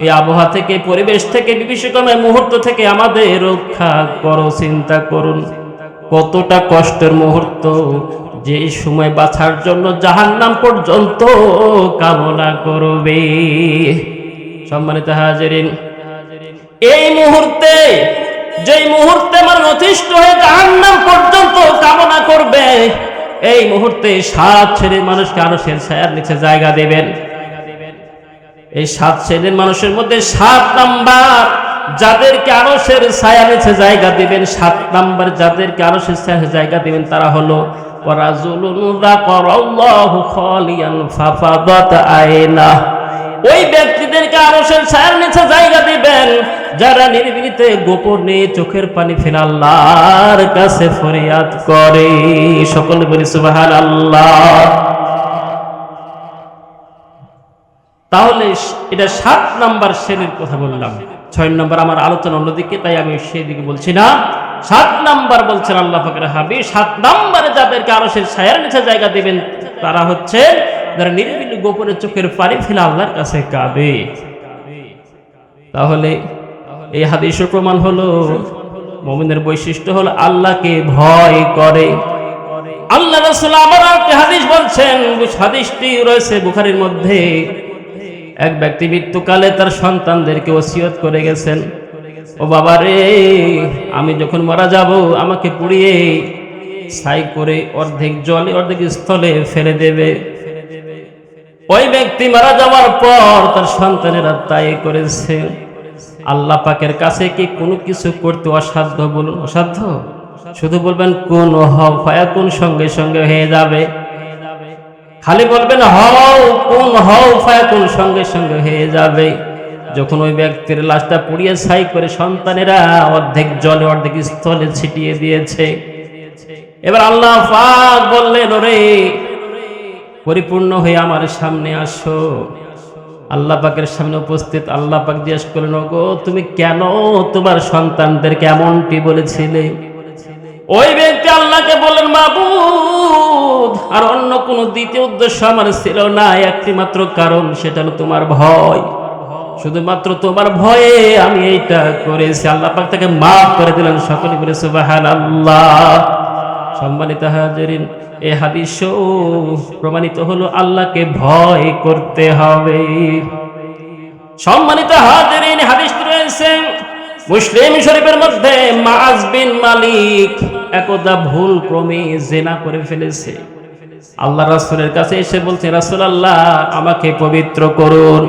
এই আবহাওয়া থেকে, পরিবেশ থেকে, বিভীষিকাময় মুহূর্ত থেকে আমাদের রক্ষা করো। চিন্তা করুন কতটা কষ্টের মুহূর্ত, যে সময় বাঁচার জন্য জাহান্নাম পর্যন্ত কামনা করবে। সম্মানিত হাজিরিন, এই মুহূর্তে, যেই মুহূর্তে মানুষ অতিষ্ঠ হয়ে জাহান্নাম পর্যন্ত কামনা করবে, এই মুহূর্তে 7 শ্রেণীর মানুষকে আরশের ছায়ার নিচে জায়গা দেবেন। এই 7 শ্রেণীর মানুষের মধ্যে 7 নাম্বার যাদেরকে আরশের ছায়ার নিচে জায়গা দিবেন, 7 নাম্বার যাদেরকে আরশের ছায়ার জায়গা দিবেন, তারা হলো ওয়ারাজুলুন যাকারাল্লাহু খালিয়ান ফাফাদাত আয়না। ওই ব্যক্তিদেরকে আরশের ছায়ার নিচে জায়গা দিবেন যারা নিরিবিলিতে গোপনে চোখের পানি ফেলে আল্লাহর কাছে ফরিয়াদ করে। সকলে বলি সুবহানাল্লাহ। তাহলে এটা 7 নাম্বার শ্রেণীর কথা বললাম। 6 নাম্বার আমার আলোচনা অন্যদিকে, তাই আমি সেই দিকে বলছি না। 7 নাম্বার বলছেন আল্লাহ পাকের হাবিব, 7 নাম্বারে যাদেরকে আরশের ছায়ার নিচে জায়গা দিবেন তারা হচ্ছে যারা নিরিবিলি গোপনে চোখের পানি ফেলে আল্লাহর কাছে কাঁদে। তাহলে এই হাদিসের প্রমাণ হলো মুমিনের বৈশিষ্ট্য হলো আল্লাহকে ভয় করে। আল্লাহ রাসূল আমার একটা হাদিস বলছেন, হাদিসটি রয়েছে বুখারীর মধ্যে। এক ব্যক্তি মৃত্যুকালে তার সন্তানদেরকে ওসিয়ত করে গেছেন, ও বাবা রে, আমি যখন মারা যাব আমাকে পুড়িয়ে ছাই করে অর্ধেক জলে অর্ধেক স্থলে ফেলে দেবে। ওই ব্যক্তি মারা যাওয়ার পর তার সন্তানেরা তাই করেছে। আল্লাহ পাকের কাছে কি কোনো কিছু করতে অসাধ্য? বলুন অসাধ্য? শুধু বলবেন কোন হও ফায়াকুন, সঙ্গে সঙ্গে হয়ে যাবে। খালি বলবেন হও কোন, হও ফায়াকুন, সঙ্গে সঙ্গে হয়ে যাবে। যখন ওই ব্যক্তির লাশটা পুড়িয়ে ছাই করে সন্তানেরা অর্ধেক জলে অর্ধেক স্থলে ছিটিয়ে দিয়েছে, এবার আল্লাহ পাক বললেন, ওরে পরিপূর্ণ হয়ে আমার সামনে আসো। আল্লাহ পাকের সামনে উপস্থিত আল্লাহ পাক জিজ্ঞেস করলেন, ওগো তুমি কেন তোমার সন্তানদেরকে এমনটি বলেছিলে? ওই ব্যক্তি আল্লাহকে বললেন, মাবুদ, আর অন্য কোনো দ্বিতীয় উদ্দেশ্য আমার ছিল না, একটি মাত্র কারণ, সেটা হলো তোমার ভয়। শুধুমাত্র তোমার ভয়ে আমি এইটা করেছি। আল্লাহ পাক তাকে মাফ করে দিলেন। সকলে বলে সুবহানাল্লাহ। সম্মানিত হাজিরিন, এই হাদিসও প্রমাণিত হলো আল্লাহকে ভয় করতে হবে। সম্মানিত হাজিরিন, হাদিসটি রয়েছে মুসলিম শরীফের মধ্যে। মাআজ বিন মালিক একদা ভুল ক্রমে জিনা করে ফেলেছে। আল্লাহ রাসূলের কাছে এসে বলছে, রাসূলুল্লাহ আমাকে পবিত্র করুন,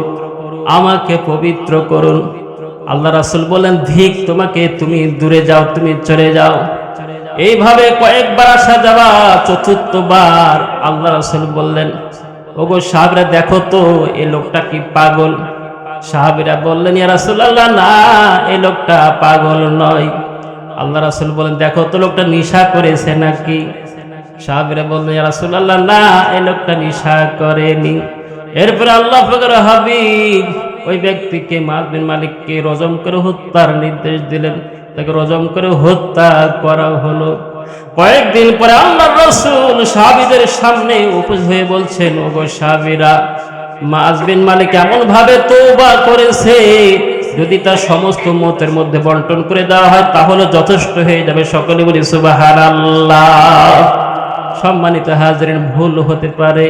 আমাকে পবিত্র করুন। আল্লাহ রাসূল বলেন, ধিক তোমাকে, তুমি দূরে যাও, তুমি চলে যাও। এইভাবে কয়েকবার আসা যাওয়া, চতুর্থবার আল্লাহ রাসূল বললেন, ওগো সাহাবীরা দেখো তো এই লোকটা কি পাগল? সাহাবীরা বললেন, ইয়া রাসূলুল্লাহ না, এই লোকটা পাগল নয়। আল্লাহ রাসূল বলেন, দেখো তো লোকটা নেশা করেছে নাকি? সাহাবীরা বললেন, ইয়া রাসূলুল্লাহ না, এই লোকটা নেশা করেনি। এরপরে আল্লাহ পাকের হাবিব ওই ব্যক্তিকে মাআজ বিন মালিককে রজম করে হত্যার নির্দেশ দিলেন। তাকে রজম করে হত্যা করা হলো। কয়েকদিন পরে আল্লাহর রাসূল সাহাবীদের সামনে উপস্থিত হয়ে বলছেন, ওগো সাহাবীরা, মাআজ বিন মালিক এমন ভাবে তওবা করেছে, যদি তার সমস্ত উম্মতের মধ্যে বন্টন করে দেওয়া হয় তাহলে যথেষ্ট হয়ে যাবে। সকলে বলি সুবহানাল্লাহ। সম্মানিত হাজিরিন, ভুল হতে পারে।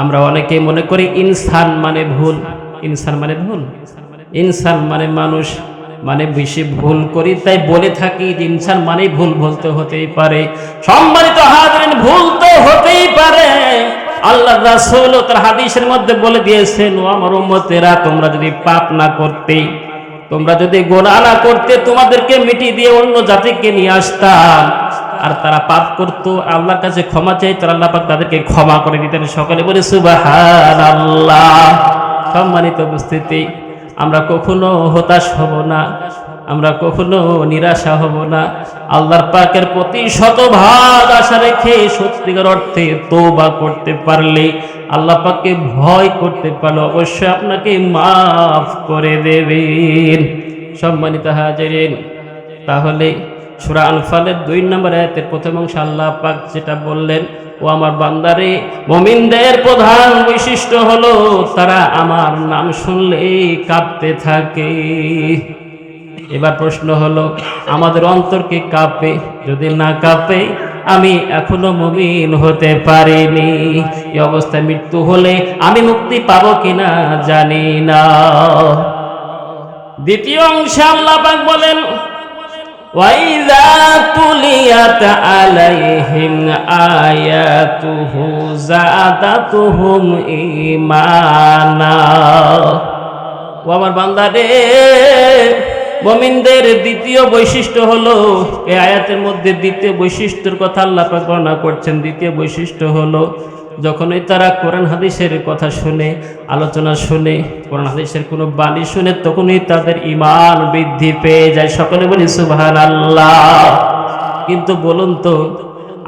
আমরা অনেকে মনে করি ইনসান মানে ভুল, ইনসান মানে ভুল, ইনসান মানে মানুষ। মানে বেশি ভুল করি তাই বলে থাকি ইনসান মানে ভুল বলতে হতেই পারে। সম্মানিত হাজিরিন, ভুল তো হতেই পারে। আল্লাহর রাসূল তার হাদিসের মধ্যে বলে দিয়েছেন, ও আমার উম্মতেরা, তোমরা যদি পাপ না করতে, তোমরা যদি গুনাহ না করতে, তোমাদেরকে মিটিয়ে দিয়ে অন্য জাতিকে নিয়ে আসতাম। আর তারা পাপ করত, আল্লাহর কাছে ক্ষমা চাইতো, আল্লাহ পাক তাদেরকে ক্ষমা করে দিতেন। সকলে বলে সুবহানাল্লাহ। সম্মানিত উপস্থিতি, আমরা কখনো হতাশ হব না, আমরা কখনো নিরাশা হব না। আল্লাহর পাকের প্রতি শতভাগ আশা রেখে সত্যিকার অর্থে তওবা করতে পারলে, আল্লাহ পাককে ভয় করতে পারলে অবশ্যই আপনাকে মাফ করে দেবেন। সম্মানিত হাজিরিন, তাহলে সূরা আনফালের 2 নম্বর আয়াতের প্রথম অংশে আল্লাহ পাক যেটা বললেন, ও আমার বান্দারে, মুমিনদের প্রধান বৈশিষ্ট্য হলো তারা আমার নাম শুনলেই কাঁপতে থাকে। এবার প্রশ্ন হলো, আমাদের অন্তর কি কাঁপে? যদি না কাঁপে, আমি এখনো মুমিন হতে পারিনি। এই অবস্থায় মৃত্যু হলে আমি মুক্তি পাবো কিনা জানি না। দ্বিতীয় অংশে আল্লাহ পাক বলেন, ওয়াইযা তুলিয়াত আলাইহিম আয়াতুহু যাদাতুহুম ঈমানা। ও আমার বান্দারে, মুমিনদের দ্বিতীয় বৈশিষ্ট্য হলো, এই আয়াতের মধ্যে দ্বিতীয় বৈশিষ্ট্যের কথা আল্লাহ পাক বর্ণনা করছেন। দ্বিতীয় বৈশিষ্ট্য হলো, যখনই তারা কোরআন হাদিসের কথা শুনে, আলোচনা শুনে, কোরআন হাদিসের কোনো বাণী শুনে, তখনই তাদের ঈমান বৃদ্ধি পেয়ে যায়। সকলে বলি সুবহানাল্লাহ। কিন্তু বলুন তো,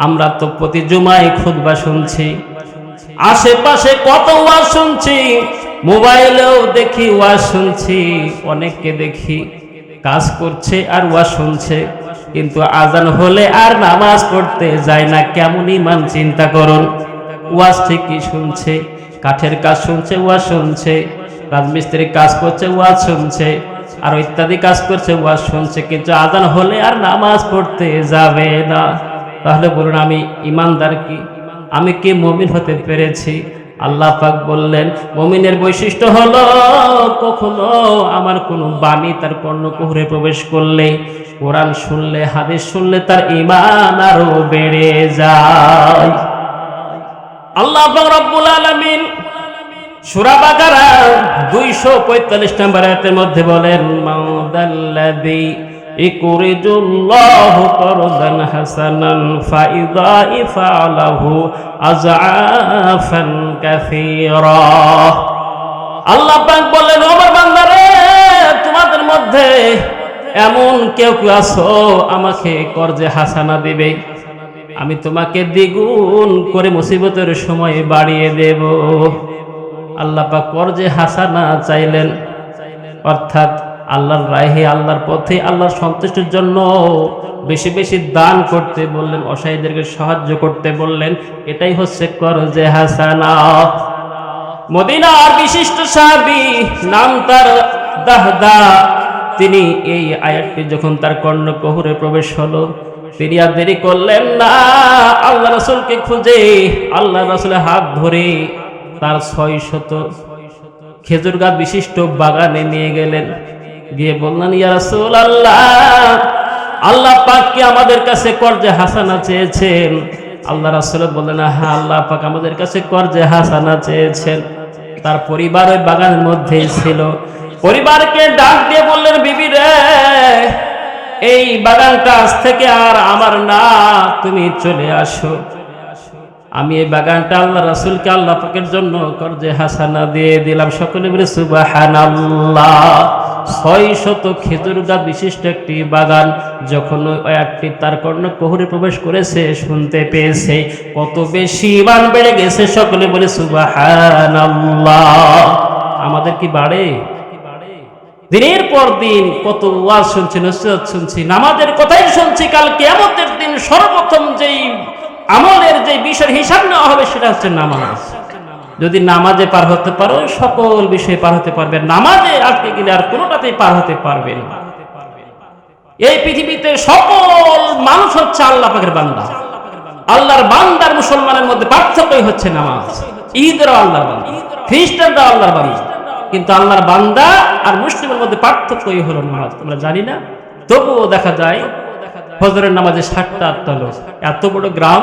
আমরা তো প্রতি জুমায় খুতবা শুনছি, আশেপাশে কত ওয়াজ শুনছি, মোবাইলেও দেখি ওয়াজ শুনছি, অনেককে দেখি কাজ করছে আর ওয়াজ শুনছে, কিন্তু আজান হলে আর নামাজ পড়তে যায় না। কেমন ঈমান চিন্তা করুন। ওয়াজ ঠিকই শুনছে, কাঠের কাজ শুনছে, ওয়াজ শুনছে, রাজমিস্ত্রির কাজ করছে, ওয়াজ শুনছে, আর ইত্যাদি কাজ করছে, ওয়াজ শুনছে, কিন্তু আজান হলে আর নামাজ পড়তে যাবে না। তাহলে বলুন, আমি ঈমানদার কি? আমি কি মুমিন হতে পেরেছি? আল্লাহ পাক বললেন, মুমিনের বৈশিষ্ট্য হলো, কখনো আমার কোনো বাণী তার কর্ণকুহরে প্রবেশ করলে, কোরআন শুনলে, হাদিস শুনলে তার ঈমান আরো বেড়ে যায়। আল্লাহ পাক রব্বুল আলামিন সূরা বাকারা 245 নম্বর আয়াতের মধ্যে বলেন, মাউদাল্লাযী ইকুরিদুল্লাহু করদান হাসানান ফাইদাইফা লাহু আযআফান কাসীরা। আল্লাহ পাক বলেন, ও আমার বান্দারে, তোমাদের মধ্যে এমন কেউ কেউ আছো আমাকে কর্জে হাসানা দিবে, আমি তোমাকে দ্বিগুণ করে মুসিবতের সময় বাড়িয়ে দেব। আল্লাহ পাক কর্জে হাসানা চাইলেন, অর্থাৎ আল্লাহর রাহে, আল্লাহর পথে, আল্লাহর সন্তুষ্টির জন্য বেশি বেশি দান করতে বললেন, অসহায়দেরকে সাহায্য করতে বললেন। এটাই হচ্ছে কর্জে হাসানা। মদিনার বিশিষ্ট সাহাবী, নাম তার দাহদা, তিনি এই আয়াতটি যখন তার কর্ণকুহরে প্রবেশ হলো, তিনি আর দেরি করলেন না, আল্লাহ রাসূলকে খুঁজে আল্লাহ রাসূলের হাত ধরে তার 600 খেজুর গাছ বিশিষ্ট বাগানে নিয়ে গেলেন। গিয়ে বললেন, ইয়া রাসূলুল্লাহ, আল্লাহ পাক কি আমাদের কাছে কর্জে হাসানা চেয়েছেন? আল্লাহ রাসূল বললেন, হ্যাঁ, আল্লাহ পাক আমাদের কাছে কর্জে হাসানা চেয়েছেন। তার পরিবার ওই বাগানের মধ্যেই ছিল। পরিবারকে ডাক দিয়ে বললেন, বিবি রে, এই বাগানটা আজ থেকে আর আমার না, তুমি চলে আসো। আমি এই বাগানটা আল্লাহ রাসূলকে আল্লাহ পাকের জন্য কর্জে হাসানা দিয়ে দিলাম। সকলে বলে সুবহানাল্লাহ। 600 খেজুর গাছ বিশিষ্ট একটি বাগান যখন ওই একটি তার কর্ণকুহরে প্রবেশ করেছে, শুনতে পেয়েছে, কত বেশি ঈমান বেড়ে গেছে। সকলে বলে সুবহানাল্লাহ। আমাদের কি বাড়ে? দিনের পর দিন কত ওয়াজ শুনছি, নসিহত শুনছি, নামাজের কথাই শুনছি। কাল কিয়ামতের দিন সর্বপ্রথম যেই আমলের যে বিষয়ের হিসাব নেওয়া হবে সেটা হচ্ছে নামাজ। যদি নামাজে পার হতে পারো, সকল বিষয়ে পার হতে পারবে। নামাজে আটকে গেলে আর কোনোটাতেই পার হতে পারবে না। এই পৃথিবীতে সকল মানুষ হচ্ছে আল্লাহ পাকের বান্দা। আল্লাহর বান্দার মুসলমানের মধ্যে পার্থক্যই হচ্ছে নামাজ। ঈদেরও আল্লাহর বান্দা, খ্রিস্টানরাও আল্লাহর বান্দা, কিন্তু আল্লাহর বান্দা আর মুসলিমের মধ্যে পার্থক্যই হলো নামাজ। আমরা জানি না, তবুও দেখা যায় ফজরের নামাজে 7টা-8টা লোক, এত বড় গ্রাম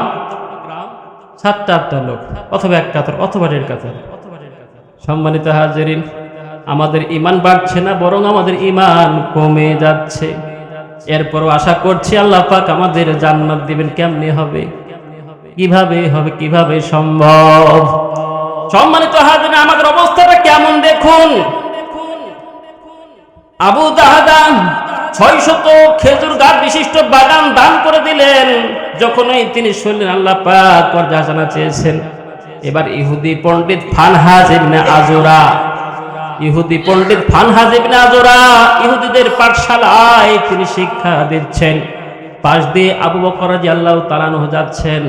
7টা-8টা লোক, অথবা এক কাতার অথবা দেড় কাতার। সম্মানিত হাজিরিন, আমাদের ঈমান বাড়ছে না, বরং আমাদের ঈমান কমে যাচ্ছে। এরপরও আশা করছি আল্লাহ পাক আমাদের জান্নাত দিবেন। কেমনে হবে, কিভাবে হবে, কিভাবে সম্ভব? সম্মানিত হাজিরিন, আমাদের অবস্থাটা কেমন দেখুন। আবু দাহাদা 600 খেজুর গাছ বিশিষ্ট বাগান দান করে দিলেন। যখনই তিনি শুনলেন আল্লাহ পাক কর্জা হাসানা চেয়েছেন, এবার ইহুদি পণ্ডিত ফানহাস ইবনে আজুরা, ইহুদি পণ্ডিত ফানহাস ইবনে আজুরা ইহুদিদের পাঠশালায় তিনি শিক্ষা দিচ্ছেন। পাশ দিয়ে আবু বকর রাদিয়াল্লাহু তাআলা আনহু যাচ্ছেন।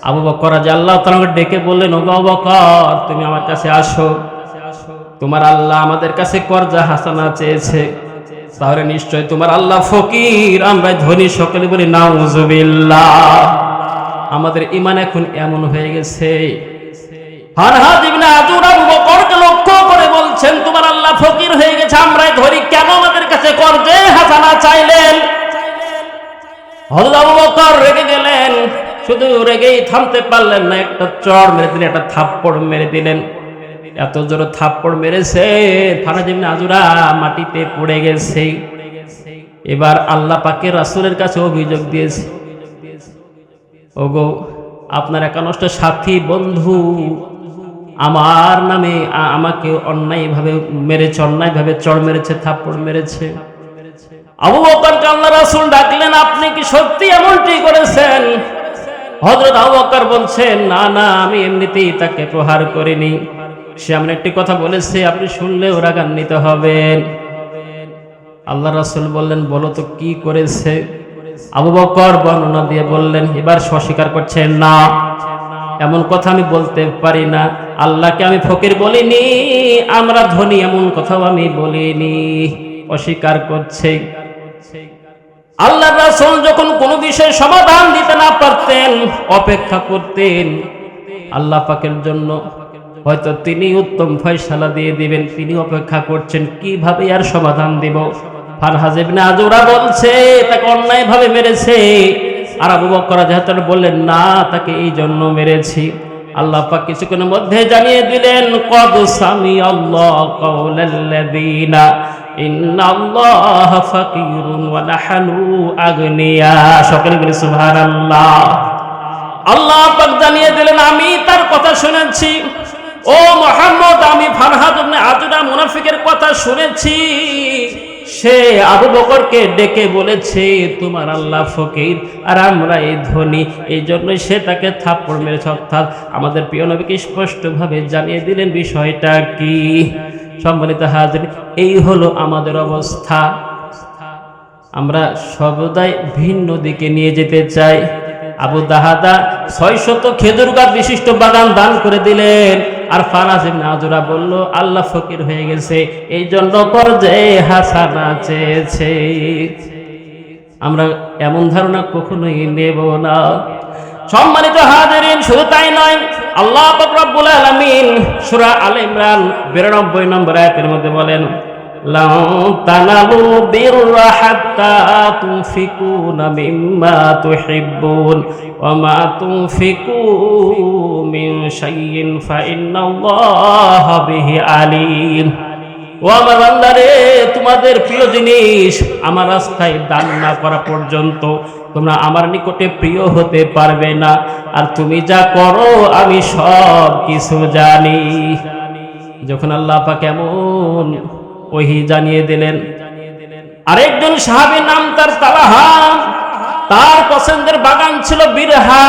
আবু বকর রাদিয়াল্লাহু তাআলা ডেকে বললেন, ও আবু বকর, তুমি আমার কাছে আসো, তোমার আল্লাহ আমাদের কাছে কর্জা হাসানা চেয়েছে। তাহলে নিশ্চয় তোমার আল্লাহ ফকির, আমরা ধনী। সকলে বলি নাউজুবিল্লাহ। আমাদের ঈমান এখন এমন হয়ে গেছে। ফানহাস ইবনে আজুরা আবু বকরকে লক্ষ্য করে বলছেন, তোমার আল্লাহ ফকির হয়ে গেছে, আমরা ধনী, কেন আমাদের কাছে কর্জা হাসানা চাইলেন? হযরত আবু বকর রেগে গেলেন। শুধু রেগেই থামতে পারলেন না, একটা চড় মেরে দিলেন, একটা থাপ্পড় মেরে দিলেন। এত জোরে থাপ্পড় মেরেছে, ফানহাস ইবনে আজুরা মাটিতে পড়ে গেছে। এবার আল্লাহ পাকের রাসূলের কাছে অভিযোগ দিয়েছে, ওগো, আপনার একনিষ্ঠ সাথী বন্ধু আমার নামে আমাকে অন্যায়ভাবে মেরেছে, অন্যায়ভাবে চড় মেরেছে, থাপ্পড় মেরেছে। আবু বকরকে আল্লাহ রাসূল ডাকলেন, আপনি কি সত্যি এমনটি করেছেন? হযরত আবু বকর বলছেন, না না, আমি এমনিতেই তাকে প্রহার করিনি, সে এমন একটি কথা বলেছে, আপনি শুনলেও রাগান্বিত হবেন। আল্লাহ রাসূল বললেন, বলো তো কি করেছে? আবু বকর বর্ণনা দিয়ে বললেন। এবার অস্বীকার করছেন, না, এমন কথা আমি বলতে পারি না, আল্লাহকে আমি ফকির বলিনি, আমরা ধনী, এমন কথাও আমি বলিনি। অস্বীকার করছে। আল্লাহ রাসূল যখন কোনো বিষয়ে সমাধান দিতে না পারতেন, অপেক্ষা করতেন আল্লাহ পাকের জন্য, হয়তো তিনি উত্তম ফয়সালা দিয়ে দিবেন। তিনি অপেক্ষা করছেন কিভাবে আর সমাধান দিব। ফানহাস ইবনে আজুরা বলছে তাকে অন্যায়ভাবে মেরেছে, আর আবু বকর রাদিয়াল্লাহু তাআলা বললেন, না, তাকে এই জন্য মেরেছি। আল্লাহ পাক কিছুক্ষণের মধ্যে জানিয়ে দিলেন, কদ সামিআল্লাহু কাওলাল্লাযীনা ইন্নাল্লাহা ফাকিরুন ওয়া নাহনু আগনিয়া। সকলে বলি সুবহানাল্লাহ। আল্লাহ পাক জানিয়ে দিলেন, আমি তার কথা শুনেছি। ও মুহাম্মদ, আমি ফানহাস ইবনে আজুরা মুনাফিকের কথা শুনেছি। সে আবু বকরকে ডেকে বলেছে, তোমার আল্লাহ ফকির আর আমরা এই ধনী, এই জন্যই সে তাকে থাপ্পড় মেরেছে। অর্থাৎ আমাদের প্রিয় নবীকে স্পষ্টভাবে জানিয়ে দিলেন বিষয়টা কি। সম্মানিত হাজির, এই হলো আমাদের অবস্থা। আমরা সর্বদাই ভিন্ন দিকে নিয়ে যেতে চাই। আবু দাহাদা 600 খেজুর গাছ বিশিষ্ট বাগান দান করে দিলেন, আর ফানহাস ইবনে আজুরা বলল আল্লাহ ফকির হয়ে গেছে, এই জন্য কর্জে হাসানা চেয়েছে। আমরা এমন ধারণা কখনোই নেব না। সম্মানিত হাজিরিন, শুধু তাই নয়, আল্লাহ পাক রব্বুল আলামিন সূরা আলে ইমরান 92 নম্বর আয়াতের মধ্যে বলেন, লাউ তানালু বিররা হাত্তা তুনফিকুনা মিম্মা তুহিব্বুন ওয়া মা তুনফিকু মিন শাইইন ফাইন্নাল্লাহা বিহি আলিম। ও আমার বান্দারে, তোমাদের প্রিয় জিনিস আমার রাস্তায় দান না করা পর্যন্ত তোমরা আমার নিকটে প্রিয় হতে পারবে না, আর তুমি যা করো আমি সব কিছু জানি। যখন আল্লাহ পাক এমন ওহী জানিয়ে দিলেন, আরেকজন সাহাবী নাম তার তালহা, তার পছন্দের বাগান ছিল বিরহা।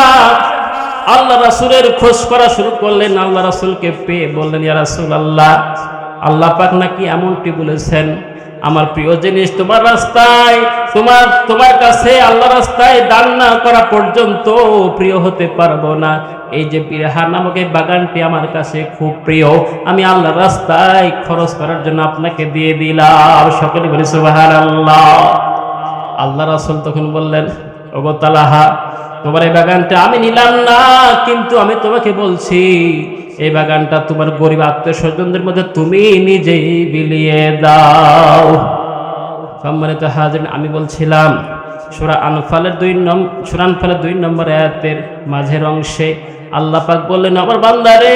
আল্লাহ রাসূলের খোঁজ করা শুরু করলেন। আল্লাহ রাসূলকে পেয়ে বললেন, ইয়া রাসূলুল্লাহ, আল্লাহ পাক নাকি এমনটি বলেছেন, আমার প্রিয় জিনিস তোমার রাস্তায়, তোমার কাছে আল্লাহ রাস্তায় দান না করা পর্যন্ত প্রিয় হতে পারবো না। এই যে বিরহা নামক এই বাগানটি আমার কাছে খুব প্রিয়, আমি আল্লাহ রাস্তায় খরচ করার জন্য আপনাকে দিয়ে দিলাম। সকলে বলি সুবহানাল্লাহ। আল্লাহ রাসূল তখন বললেন, ওগো তালহা, তোমার এই বাগানটা আমি নিলাম না, কিন্তু আমি তোমাকে বলছি এই বাগানটা তোমার গরিব আত্মীয় স্বজনদের মধ্যে তুমি নিজেই বিলিয়ে দাও। সম্মানিত হাজিরিন, আমি বলছিলাম সূরা আনফালের 2 নম্বর আয়াতের মাঝের অংশে আল্লাহ পাক বললেন, আমার বান্দারে,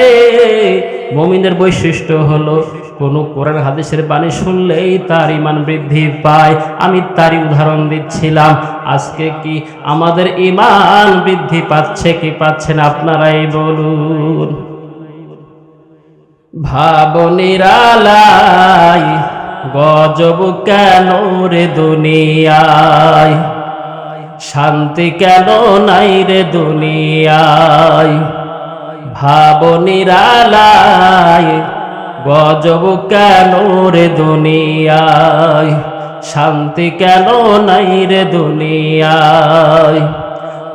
মুমিনের বৈশিষ্ট্য হলো কোন কোরআন হাদিসের বাণী শুনলেই তার ঈমান বৃদ্ধি পায়। আমি তারই উদাহরণ দিচ্ছিলাম। আজকে কি আমাদের ঈমান বৃদ্ধি পাচ্ছে কি পাচ্ছে না আপনারাই বলুন। ভাবো নিরালাই গজব কেন রে দুনিয়ায়, শান্তি কেন নাই রে দুনিয়ায়। ভাবো নিরালায় গজব কেন রে দুনিয়ায়, শান্তি কেন নাই রে দুনিয়ায়।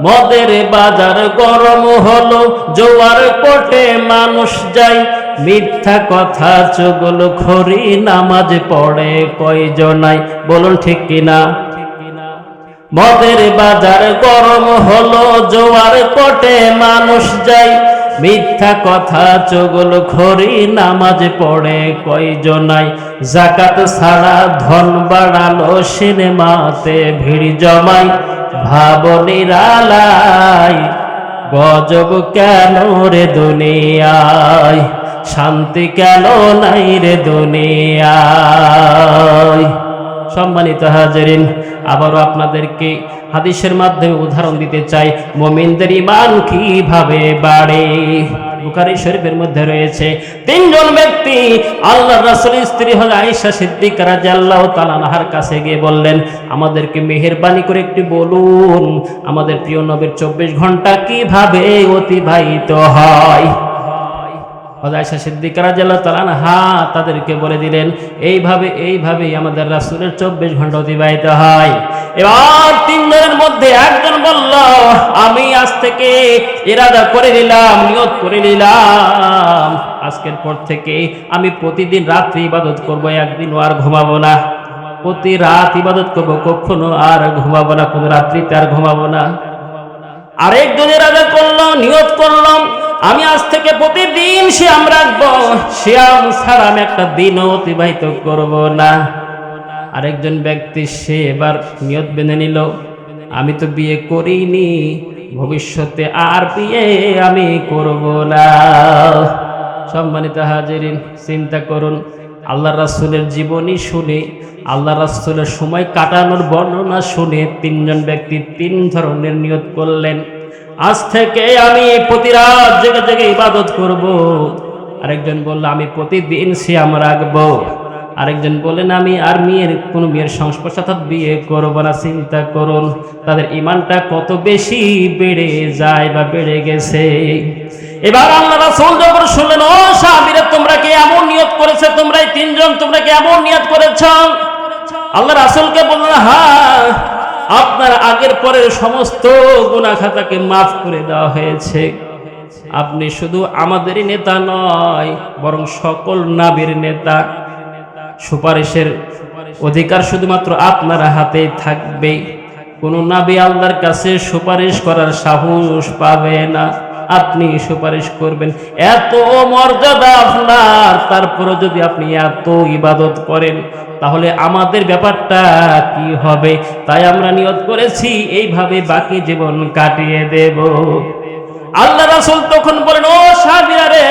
মদের বাজার গরম হলো, জোয়ার কোটে মানুষ যায়, মিথ্যা কথা চুগলখড়ি নামাজ পড়ে কয়জনাই, বলুন ঠিক কিনা। মদের বাজার গরম হলো, জোয়ার কোটে মানুষ যায়, মিথ্যা কথা চুগলখড়ি নামাজ পড়ে কয়জনাই। যাকাত ছাড়া ধন বাড়ালো, সিনেমাতে ভিড় জমায়। ভাবো নিরালাই গজব কেন রে দুনিয়ায়, শান্তি কেন নাই রে দুনিয়ায়। সম্মানিত হাজিরিন, আবারও আপনাদেরকে হাদিসের মাধ্যমে উদাহরণ দিতে চাই মুমিনদের ঈমান কিভাবে বাড়ে। বুখারী শরীফের মধ্যে রয়েছে 3 জন ব্যক্তি আল্লাহর রাসূলের স্ত্রী হল আয়েশা সিদ্দিকা রাদিয়াল্লাহু তাআলা আনহার কাছে গিয়ে বললেন, আমাদেরকে মেহেরবানি করে একটু বলুন আমাদের প্রিয় নবীর 24 ঘন্টা কিভাবে অতিবাহিত হয়। আয়েশা সিদ্দিকা রাদিয়াল্লাহু তাআলা আনহা তাদেরকে বলে দিলেন, এইভাবেই আমাদের রাসূলের 24 ঘন্টা অতিবাহিত হয়। এবার 3 জনের মধ্যে একজন বলল, আমি আজ থেকে ইরাদা করে নিলাম, নিয়ত করে নিলাম, আজকের পর থেকে আমি প্রতিদিন রাত্রি ইবাদত করব, একদিনও আর ঘুমাবো না। প্রতি রাত ইবাদত করব, কখনো আর ঘুমাবো না, কোন রাত্রিতে আর ঘুমাবো না। আরেকজন ইরাদা করলো, নিয়ত করলাম, আমি আজ থেকে প্রতিদিন সিয়াম রাখবো, সিয়াম ছাড়া আমি একটা দিনও অতিবাহিত করব না। আরেকজন ব্যক্তি সে এবার নিয়ত বেঁধে নিল, আমি তো বিয়ে করিনি, ভবিষ্যতে আর বিয়ে আমি করব না। সম্মানিত হাজিরিন, চিন্তা করুন, আল্লাহ রাসূলের জীবনী শুনে, আল্লাহ রাসূলের সময় কাটানোর বর্ণনা শুনে 3 জন ব্যক্তি 3 ধরনের নিয়ত করলেন। আজ থেকে আমি প্রতি রাত জেগে জেগে ইবাদত করব। আরেকজন বলল, আমি প্রতিদিন সিয়াম রাখবো। আরেকজন বলেন, আমি আর কোনো মেয়ের সংস্পর্শ অর্থাৎ বিয়ে করব না। চিন্তা করুন তাদের ঈমানটা কত বেশি বেড়ে যায় বা বেড়ে গেছে। এবার আল্লাহ রাসূল যখন শুনলেন, ও সাহাবীরা, তোমরা কি এমন নিয়ত করেছো? তোমরা এই 3 জন তোমরা কি এমন নিয়ত করেছো? আল্লাহ রাসূলকে বললেন, হ্যাঁ, আপনার আগের পরের সমস্ত গুনাহ খাতাকে মাফ করে দেওয়া হয়েছে। আপনি শুধু আমাদেরই নেতা নয়, বরং সকল নবীর নেতা। সুপারিশের অধিকার শুধুমাত্র আপনার হাতেই থাকবে। কোন নবী আল্লাহর কাছে সুপারিশ করার সাহস পাবে না, আপনি সুপারিশ করবেন। এত মর্যাদা আপনার, তারপরে যদি আপনি এত ইবাদত করেন তাহলে আমাদের ব্যাপারটা কি হবে? তাই আমরা নিয়ত করেছি এইভাবে বাকি জীবন কাটিয়ে দেব। আল্লাহ রাসূল তখন বলেন, ও সাহাবীরা রে,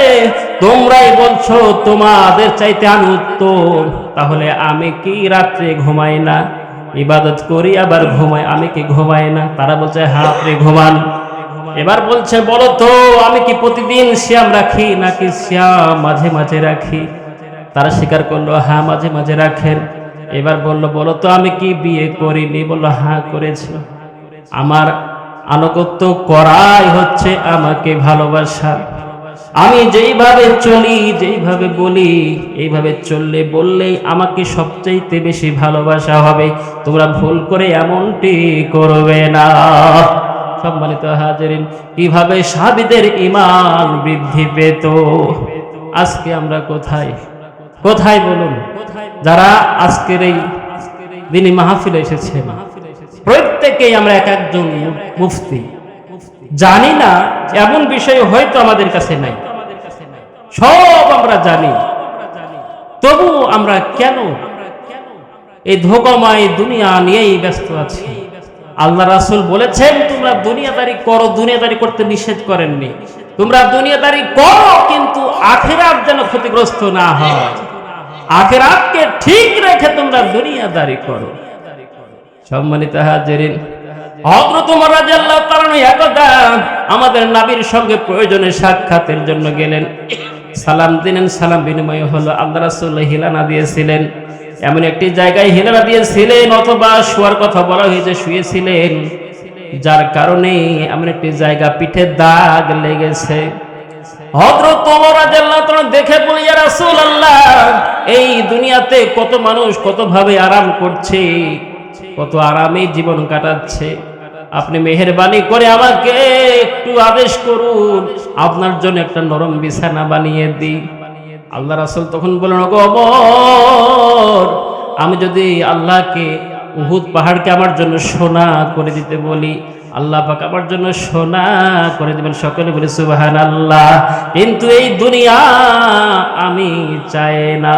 তোমরাই বলছো তোমাদের চাইতে আমি উত্তম, তাহলে আমি কি রাত্রে ঘুমাই না, ইবাদত করি আবার ঘুমাই, আমি কি ঘুমাই না? তারা বলছে, হ্যাঁ আপনি ঘুমান। এবার বলছে, বলো তো আমি কি প্রতিদিন সিয়াম রাখি নাকি সিয়াম মাঝে মাঝে রাখি? তারা স্বীকার করলো, হ্যাঁ মাঝে মাঝে রাখেন। এবার বললো, বলো তো আমি কি বিয়ে করিনি? বললো, হ্যাঁ করেছি। আমার আনুগত্য করাই হচ্ছে আমাকে ভালোবাসা। আমি যেইভাবে চলি, যেইভাবে বলি, এইভাবে চললে বললেই আমাকে সবচাইতে বেশি ভালোবাসা হবে। তোমরা ভুল করে এমনটি করবে না। সম্মানিত হাজিরিন, কিভাবে সাহাবীদের ঈমান বৃদ্ধি পেত? আজকে আমরা কোথায় কোথায় বলুন? যারা আজকের এই দিনী মাহফিলে এসেছে, প্রত্যেকেই আমরা এক একজন মুফতি। জানি না এমন বিষয় হয়তো আমাদের কাছে নাই, সব আমরা জানি, তবু আমরা কেন এই ধোঁকাময় দুনিয়া নিয়েই ব্যস্ত আছি? আল্লাহ রাসূল বলেছেন তোমরা দুনিয়াদারি করো, দুনিয়াদারি করতে নিষেধ করেননি। তোমরা দুনিয়াদারি করো কিন্তু আখিরাত যেন ক্ষতিগ্রস্ত না হয়, আখিরাতকে ঠিক রেখে তোমরা দুনিয়াদারি করো। সম্মানিত হাজিরিন, হযরত ওমর রাদিয়াল্লাহু তাআলা একদা আমাদের নবীর সঙ্গে প্রয়োজনে সাক্ষাতের জন্য গেলেন। সালাম দিলেন, সালাম বিনিময় হলো। আল্লাহ রাসূল হিলানা দিয়েছিলেন, এমন একটি জায়গায় হিলানা দিয়েছিলেন, অথবা শোয়ার কথা বলা হয়েছে শুয়েছিলেন, যার কারণে এমন একটি জায়গা পিঠে দাগ লেগেছে। হযরত ওমর রাদিয়াল্লাহু তাআলা দেখে বলে, ইয়া রাসূলুল্লাহ, এই দুনিয়াতে কত মানুষ কত ভাবে আরাম করছে, কত আরামে জীবন কাটাচ্ছে, আপনি মেহেরবানি করে আমাকে একটু আদেশ করুন, আপনার জন্য একটা নরম বিছানা বানিয়ে দিই। আল্লাহ রাসূল তখন বলেন, ওগো ওমর, আমি যদি আল্লাহকে উহুদ পাহাড়কে আমার জন্য সোনা করে দিতে বলি, আল্লাহ পাক আমার জন্য সোনা করে দিবেন। সকলে বলে সুবহানাল্লাহ। কিন্তু এই দুনিয়া আমি চাই না,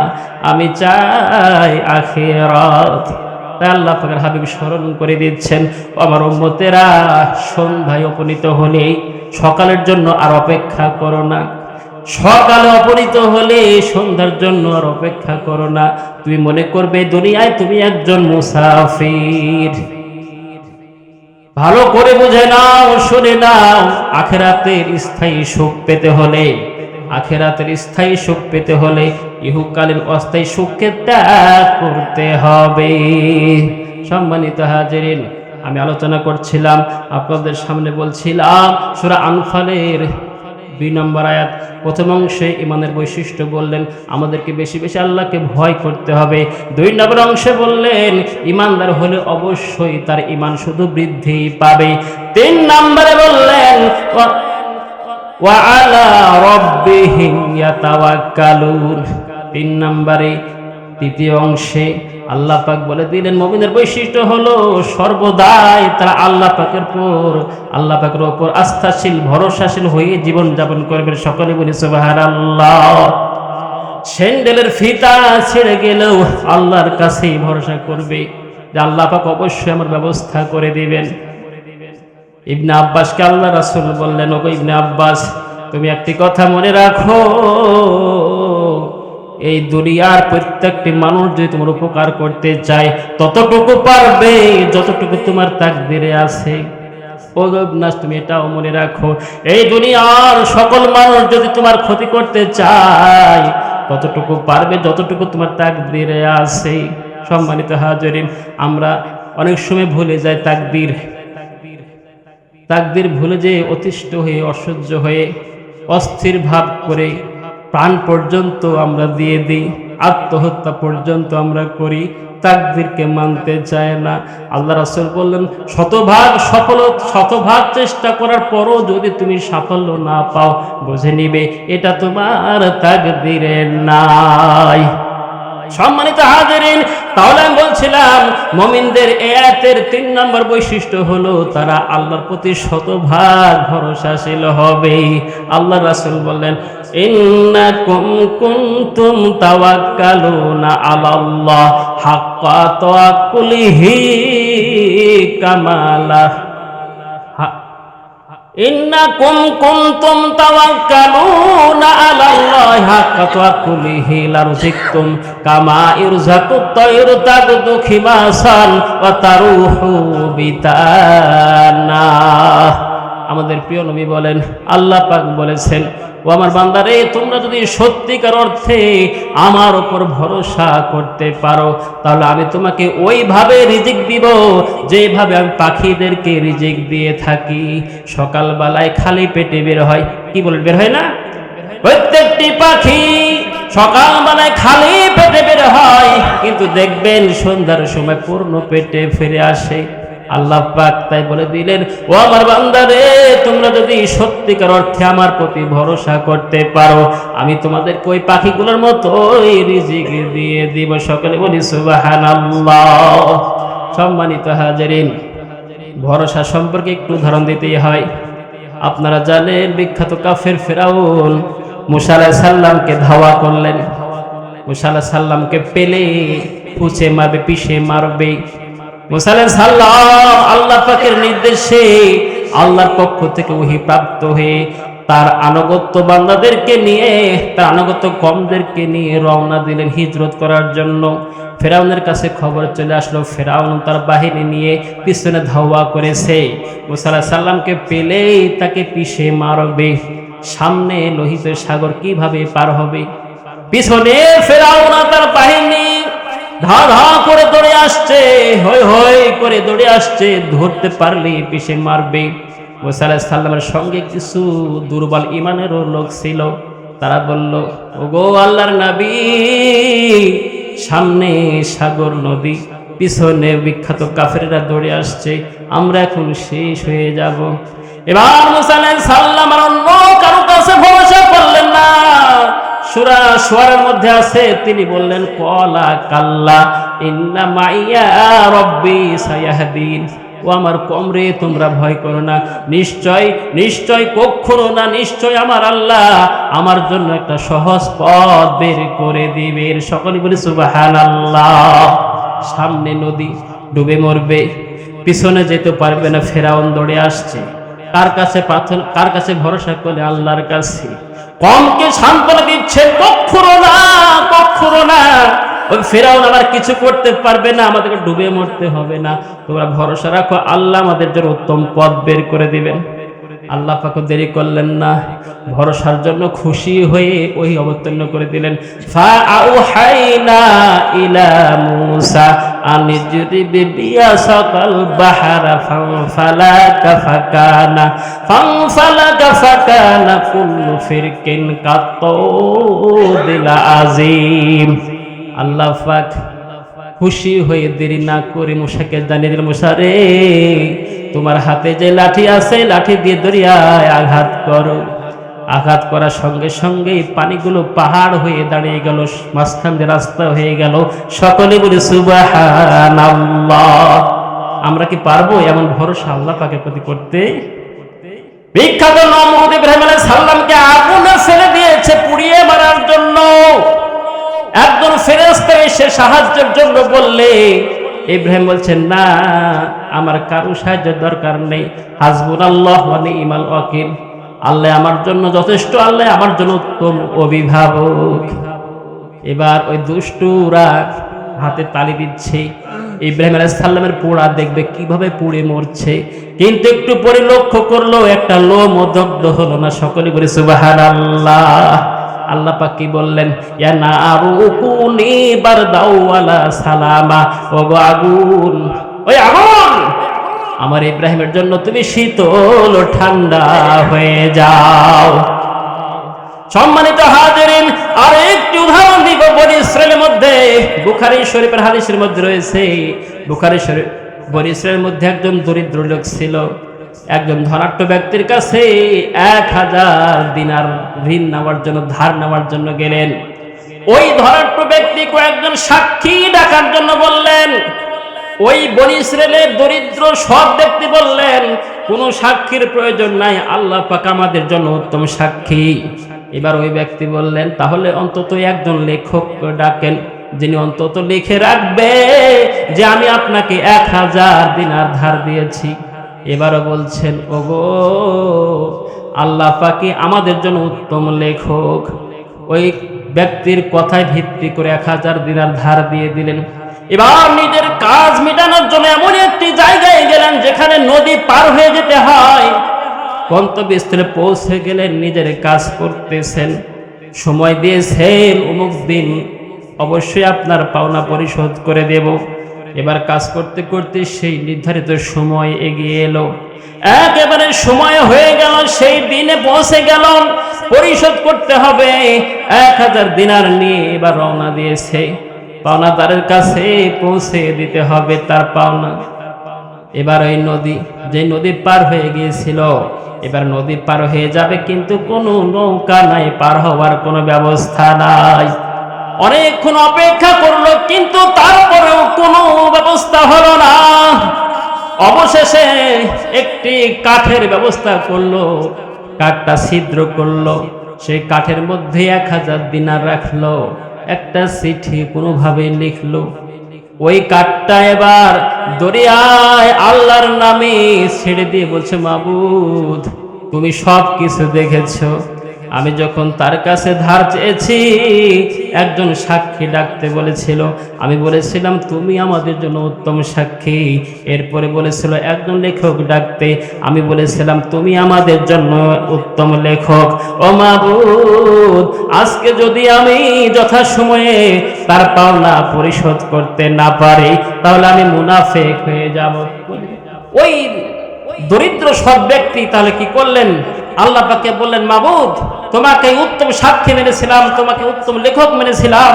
আমি চাই আখিরাত। তাই আল্লাহ পাকের হাবিব স্মরণ করে দিচ্ছেন, আমার উম্মতেরা সন্ধ্যায় উপনীত হলেই সকালের জন্য আর অপেক্ষা করো না, সকালে উপনীত হলে সন্ধ্যার জন্য আর অপেক্ষা করো না। তুমি মনে করবে দুনিয়ায় তুমি একজন মুসাফির। ভালো করে বুঝে নাও, শুনে নাও, আখিরাতের স্থায়ী সুখ পেতে হলে, আখিরাতের স্থায়ী সুখ পেতে হলে ইহকালীন অস্থায়ী সুখকে ত্যাগ করতে হবে। সম্মানিত হাজিরিন, আমি আলোচনা করছিলাম, আপনাদের সামনে বলছিলাম সূরা আনফালের 2 নম্বর আয়াত, প্রথম অংশে ঈমানের বৈশিষ্ট্য বললেন, আমাদেরকে বেশি বেশি আল্লাহকে ভয় করতে হবে। 2 নম্বর অংশে বললেন ঈমানদার হলে অবশ্যই তার ঈমান শুধু বৃদ্ধি পাবে। 3 নম্বরে বললেন ওয়া আলা রাব্বিহিম ইয়াতাওয়াক্কালুন। 3 নম্বরে তৃতীয় অংশে আল্লাহ পাক বলে দিলেন মুমিনের বৈশিষ্ট্য হলো সর্বদাই তারা আল্লাহ পাকের উপর আস্থাশীল, ভরসাশীল হয়ে জীবন যাপন করবে। সকলে বলি সুবহানাল্লাহ। স্যান্ডেলের ফিতা ছিঁড়ে গেলেও আল্লাহর কাছেই ভরসা করবে যে আল্লাহ পাক অবশ্যই আমার ব্যবস্থা করে দিবেন। ইবনে আব্বাসকে আল্লাহ রাসূল বললেন, ওগো ইবনে আব্বাস, তুমি একটি কথা মনে রাখো, এই দুনিয়ার প্রত্যেকটি মানুষ যদি তোমার উপকার করতে চায় ততটুকু পারবে যতটুকু তোমার তাকদীরে আছে। ও ইবনাস, তুমি এটাও মনে রাখো, এই দুনিয়ার সকল মানুষ যদি তোমার ক্ষতি করতে চায় ততটুকু পারবে যতটুকু তোমার তাকদীরে আছে। সম্মানিত হাজিরিন, আমরা অনেক সময় ভুলে যাই তাকদীর ভুলে যে অতিষ্ঠ হয়ে, অসহ্য হয়ে, অস্থির ভাব করে প্রাণ পর্যন্ত আমরা দিয়ে দিই, আত্মহত্যা পর্যন্ত আমরা করি, তাকদীরকে মানতে চায় না। আল্লাহ রাসূল বললেন, শতভাগ চেষ্টা করার পরও যদি তুমি সাফল্য না পাও, বুঝে নিবে এটা তোমার তাকদীরে নাই। সম্মানিত হাজিরিন, তাহলে আমি বলছিলাম মুমিনদের আয়াতের 3 নম্বর বৈশিষ্ট্য হলো তারা আল্লাহর প্রতি শতভাগ ভরসাশীল হবে। আল্লাহ রাসূল বললেন, ইন্নাকুম কুনতুম তাওয়াক্কালুনা আলাল্লাহ হাক্কা তাওয়াক্কুলিহি কামালা ইন্নাকুম কুনতুম তাওয়াক্কালুনা আলাল্লাহি হাক্কা তাওয়াক্কুলিহি লারযিকতুম কামা ইরযাকুত তায়রু তাগদু খিমাসান ওয়া তারুহু বিতানা। আমাদের প্রিয় নবী বলেন, আল্লাহ পাক বলেছেন, ও আমার বান্দারে, তোমরা যদি সত্যিকার অর্থে আমার উপর ভরসা করতে পারো তাহলে আমি তোমাকে ওইভাবে রিজিক দিব যেভাবে আমি পাখিদেরকে রিজিক দিয়ে থাকি। সকালবেলায় খালি পেটে বের হয়, কি বলেন, বের হয় না? প্রত্যেকটি পাখি সকালবেলায় খালি পেটে বের হয়, কিন্তু দেখবেন সন্ধ্যার সময় পূর্ণ পেটে ফিরে আসে। আল্লাহ পাক তাই বলে দিলেন, ও আমার বান্দারে, তোমরা যদি সত্যিকার অর্থে আমার প্রতি ভরসা করতে পারো আমি তোমাদেরকে ওই পাখিগুলোর মতোই রিজিক দিয়ে দিব। সকলে বলি সুবহানাল্লাহ। সম্মানিত হাজিরিন, ভরসা সম্পর্কে একটু উদাহরণ দিতেই হয়। আপনারা জানেন বিখ্যাত কাফের ফেরাউন মুসা আলাইহিস সালামকে ধাওয়া করলেন। মুসা আলাইহিস সালামকে পেলে পুছে মারবে, পিষে মারবে। মুসা আলাইহিস সালাম আল্লাহ পাকের নির্দেশে আল্লাহর পক্ষ থেকে ওহী প্রাপ্ত হয়ে তার আনুগত্য বান্দাদেরকে নিয়ে, তার আনুগত্য কমদেরকে নিয়ে রওনা দিলেন হিজরত করার জন্য। ফেরাউনের কাছে খবর চলে আসলো, ফেরাউন তার বাহিনী নিয়ে পিছনে ধাওয়া করেছে। মুসা আলাইহিস সালামকে পেলেই তাকে পিষে মারবে। সামনে লোহিত সাগর কিভাবে পার হবে? পিছনে ফেরাউন তার বাহিনী ধা ধা করে দৌড়ে আসছে, হই হই করে দৌড়ে আসছে, ধরতে পারলে পিষে মারবে। মুসা আলাইহিস সালামের সঙ্গে কিছু দুর্বল ঈমানেরও লোক ছিল। তারা বলল, ওগো আল্লাহর নবী, সামনে সাগর নদী, পিছনে বিখ্যাত কাফেররা দৌড়ে আসছে, আমরা এখন শেষ হয়ে যাব। এবার মুসা আলাইহিস সালাম আর অন্য কারো কাছে ভরসা করলেন না। সূরা শুআরার মধ্যে আছে, তিনি বললেন, ক্বালা কাল্লা ইন্না মাইয়া রাব্বি সায়াহদিন। ও আমার কমরে, তোমরা ভয় করো না, নিশ্চয় নিশ্চয় কখনো না, নিশ্চয় আমার আল্লাহ আমার জন্য একটা সহজ পথ বের করে দিবেন। সকলে বলি সুবহানাল্লাহ। সামনে নদী, ডুবে মরবে, পিছনে যেতে পারবে না, ফেরাউন দৌড়ে আসছে। কার কাছে প্রার্থনা, কার কাছে ভরসা করে? আল্লাহর কাছে। কমকে সান্ত্বনা দিচ্ছে, কখনো না, কখনো না, ওই ফেরাউন আবার কিছু করতে পারবে না, আমাদেরকে ডুবে মরতে হবে না, তোমরা ভরসা রাখো, আল্লাহ আমাদের জন্য উত্তম পথ বের করে দিবেন। আল্লাহ পাক দেরি করলেন না, ভরসার জন্য খুশি হয়ে ওই অবতীর্ণ করে দিলেন। ফাআউহাইনা ইলা মূসা আন ইজরিব বিয়াসাকাল বাহরা ফানফালাকা ফাকানা কুল্লু ফিরকিন কাত্তাউদিল আযীম। আল্লাহ পাক খুশি হয়ে দেরি না করে মুসাকে জানিয়ে দিলেন, মুসা রে, তোমার হাতে যে লাঠি আছে, লাঠি দিয়ে দরিয়ায় আঘাত করো। আঘাত করার সঙ্গে সঙ্গেই পানিগুলো পাহাড় হয়ে দাঁড়িয়ে গেল, মাঝখান দিয়ে রাস্তা হয়ে গেল। সকলে বলি সুবহানাল্লাহ। আমরা কি পারবো এমন ভরসা আল্লাহ পাকের প্রতি করতে? বিখ্যাত নমরুদ ইব্রাহিম আলাইহিস সালামকে আগুনে ফেলে দিয়েছে পুড়িয়ে মারার জন্য। একজন ফেরেশতা এসে সাহায্যের জন্য বললে, ইব্রাহিম বলছেন, না, আমার কারো সাহায্যের দরকার নেই, হাসবুনাল্লাহ ওয়া নি'মাল ওয়াকিল, আল্লাহ আমার জন্য যথেষ্ট, আল্লাহ আমার জন্য উত্তম অভিভাবক। এবার ওই দুষ্টুরা হাতে তালি দিচ্ছে, ইব্রাহিম আলাইহিস সালামের পোড়া দেখবে কিভাবে পুড়ে মরছে, কিন্তু একটু পরে লক্ষ্য করলো একটা লোমও দগ্ধ হলো না। সকলে বলে সুবহানাল্লাহ। আল্লাহ পাক কি বললেন? ইয়া নারু কুনি বারদাও ওয়ালা সালামা, ও আগুন, ওই আগুন, আমার ইব্রাহিমের জন্য তুমি শীতল ও ঠান্ডা হয়ে যাও। সম্মানিত হাজিরিন, আর একটি উদাহরণ দিব বনি ইসরাইলের মধ্যে। বুখারী শরীফের হাদিসের মধ্যে রয়েছে, বুখারী শরীফ, বনি ইসরাইলের মধ্যে একজন দরিদ্র লোক ছিল। একজন ধনাঢ্য ব্যক্তির কাছে 1000 দিনার ঋণ নেওয়ার জন্য, ধার নেওয়ার জন্য গেলেন। ওই ধনাঢ্য ব্যক্তি কয়েকজন সাক্ষী ডাকার জন্য বললেন। ওই বনি ইসরাইলের দরিদ্র সৎ ব্যক্তি বললেন, কোনো সাক্ষীর প্রয়োজন নাই, আল্লাহ পাক আমাদের জন্য উত্তম সাক্ষী। এবার ওই ব্যক্তি বললেন, তাহলে অন্তত একজন লেখক ডাকেন, যিনি অন্তত লিখে রাখবে যে আমি আপনাকে 1000 দিনার ধার দিয়েছি। এবারও বলছেন, ওগো আল্লাহ পাকই আমাদের জন্য উত্তম লেখক। ওই ব্যক্তির কথায় ভিত্তি করে 1000 দিনার ধার দিয়ে দিলেন। এবার নিজের কাজ মেটানোর জন্য এমন একটি জায়গায় গেলেন যেখানে নদী পার হয়ে যেতে হয়। গন্তব্যস্থলে পৌঁছে গেলেন, নিজের কাজ করতেছেন, সময় দিয়েছেন অমুক দিন অবশ্যই আপনার পাওনা পরিশোধ করে দেব। এবার কাজ করতে করতে সেই নির্ধারিত সময় এগিয়ে এলো, একেবারে সময় হয়ে গেল, সেই দিনে পৌঁছে গেল, পরিশোধ করতে হবে। 1000 দিনার নিয়ে এবার রওনা দিয়েছে, পাওনাদারের কাছে পৌঁছে দিতে হবে তার পাওনা। এবার ওই নদী, যে নদী পার হয়ে গিয়েছিল, এবার নদী পার হয়ে যাবে, কিন্তু কোনো নৌকা নাই, পার হওয়ার কোনো ব্যবস্থা নাই। অনেকক্ষণ অপেক্ষা করলো, কিন্তু তারপরেও কোনো ব্যবস্থা হলো না। অবশেষে একটি কাঠের ব্যবস্থা করলো, কাঠটা ছিদ্র করলো, সেই কাঠের মধ্যে 1000 দিনার রাখলো, একটা চিঠি কোনোভাবে লিখলো। ওই কাঠটা এবার দরিয়ায় আল্লাহর নামে ছেড়ে দিয়ে বলছে, মাবুদ তুমি সব কিছু দেখেছো। আমি যখন তার কাছে ধার চেয়েছি, একজন সাক্ষী ডাকতে বলেছিল, আমি বলেছিলাম তুমি আমাদের জন্য উত্তম সাক্ষী। এরপরে বলেছিল একজন লেখক ডাকতে, আমি বলেছিলাম তুমি আমাদের জন্য উত্তম লেখক। ও মাবুদ, আজকে যদি আমি যথাসময়ে তার পাওনা পরিশোধ করতে না পারি, তাহলে আমি মুনাফিক হয়ে যাব। ওই দরিদ্র সৎ ব্যক্তি তাহলে কি করলেন? আল্লাহ পাককে বললেন, মাবুদ তোমাকে উত্তম সাক্ষী মেনেছিলাম, তোমাকে উত্তম লেখক মেনেছিলাম,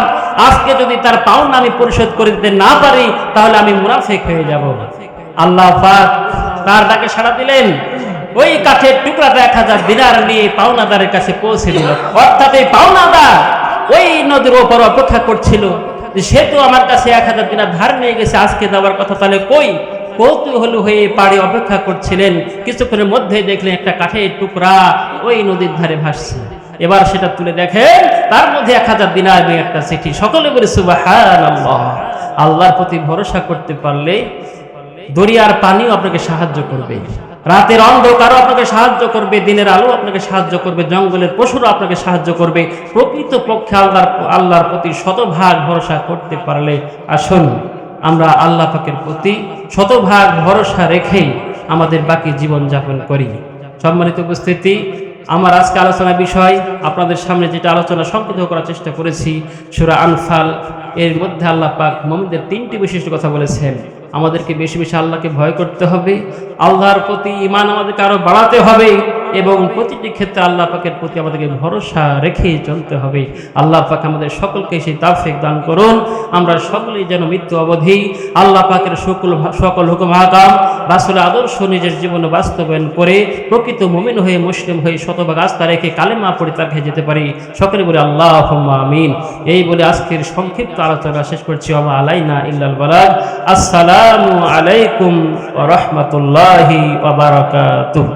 আজকে যদি তার পাওনা আমি পরিশোধ করে দিতে না পারি, তাহলে আমি মুনাফিক হয়ে যাব। আল্লাহ পাক তার ডাকে সাড়া দিলেন। ওই কাঠের টুকরাটা 1000 দিনার নিয়ে পাওনাদারের কাছে পৌঁছে দিল। অর্থাৎ এই পাওনাদার ওই নদীর ওপর অপেক্ষা করছিল যে সে তো আমার কাছে 1000 দিনার ধার নিয়ে গেছে, আজকে দেওয়ার কথা, তাহলে কই? কৌতূহল হয়ে পাড়ে অপেক্ষা করছিলেন। কিছুক্ষণের মধ্যে দেখলেন একটা কাঠের টুকরা ওই নদীর ধারে ভাসছে। এবার সেটা তুলে দেখেন, তার মধ্যে 1000 দিনার এবং একটা চিঠি। সকলে বলে সুবহানাল্লাহ। আল্লাহর প্রতি ভরসা করতে পারলে দরিয়ার পানিও আপনাকে সাহায্য করবে, রাতের অন্ধকারও আপনাকে সাহায্য করবে, দিনের আলো আপনাকে সাহায্য করবে, জঙ্গলের পশুরা আপনাকে সাহায্য করবে। প্রকৃত পক্ষে আল্লাহর প্রতি শতভাগ ভরসা করতে পারলে আসুন আমরা আল্লাহ পাকের প্রতি শতভাগ ভরসা রেখেই আমাদের বাকি জীবন যাপন করি। সম্মানিত উপস্থিতি, আমার আজকে আলোচনার বিষয় আপনাদের সামনে যেটা আলোচনা সংক্ষিপ্ত করার চেষ্টা করেছি, সূরা আনফাল। এর মধ্যে আল্লাহ পাক মুমিনদের 3টি বিশিষ্ট কথা বলেছেন। আমাদেরকে বেশি বেশি আল্লাহকে ভয় করতে হবে, আল্লাহর প্রতি ঈমান আমাদেরকে আরো বাড়াতে হবে, এবং প্রতিটি ক্ষেত্রে আল্লাহ পাকের প্রতি আমাদেরকে ভরসা রেখেই চলতে হবে। আল্লাহ পাক আমাদের সকলকে সেই তাওফিক দান করুন। আমরা সকলেই যেন মৃত্যু অবধি আল্লাহ পাকের সকল হুকুম আহকাম, রাসূলের আদর্শ নিজের জীবনে বাস্তবায়ন করে প্রকৃত মুমিন হয়ে, মুসলিম হয়ে, শতভাগ আস্থা রেখে কালেমা পড়ে তার খেয়ে যেতে পারি। সকলে বলে আল্লাহুম্মা আমিন। এই বলে আজকের সংক্ষিপ্ত আলোচনা শেষ করছি। ওয়া আলাইনা ইল্লাল বালাগ। আসসালামু আলাইকুম ওয়া রাহমাতুল্লাহি ওয়া বারাকাতুহু।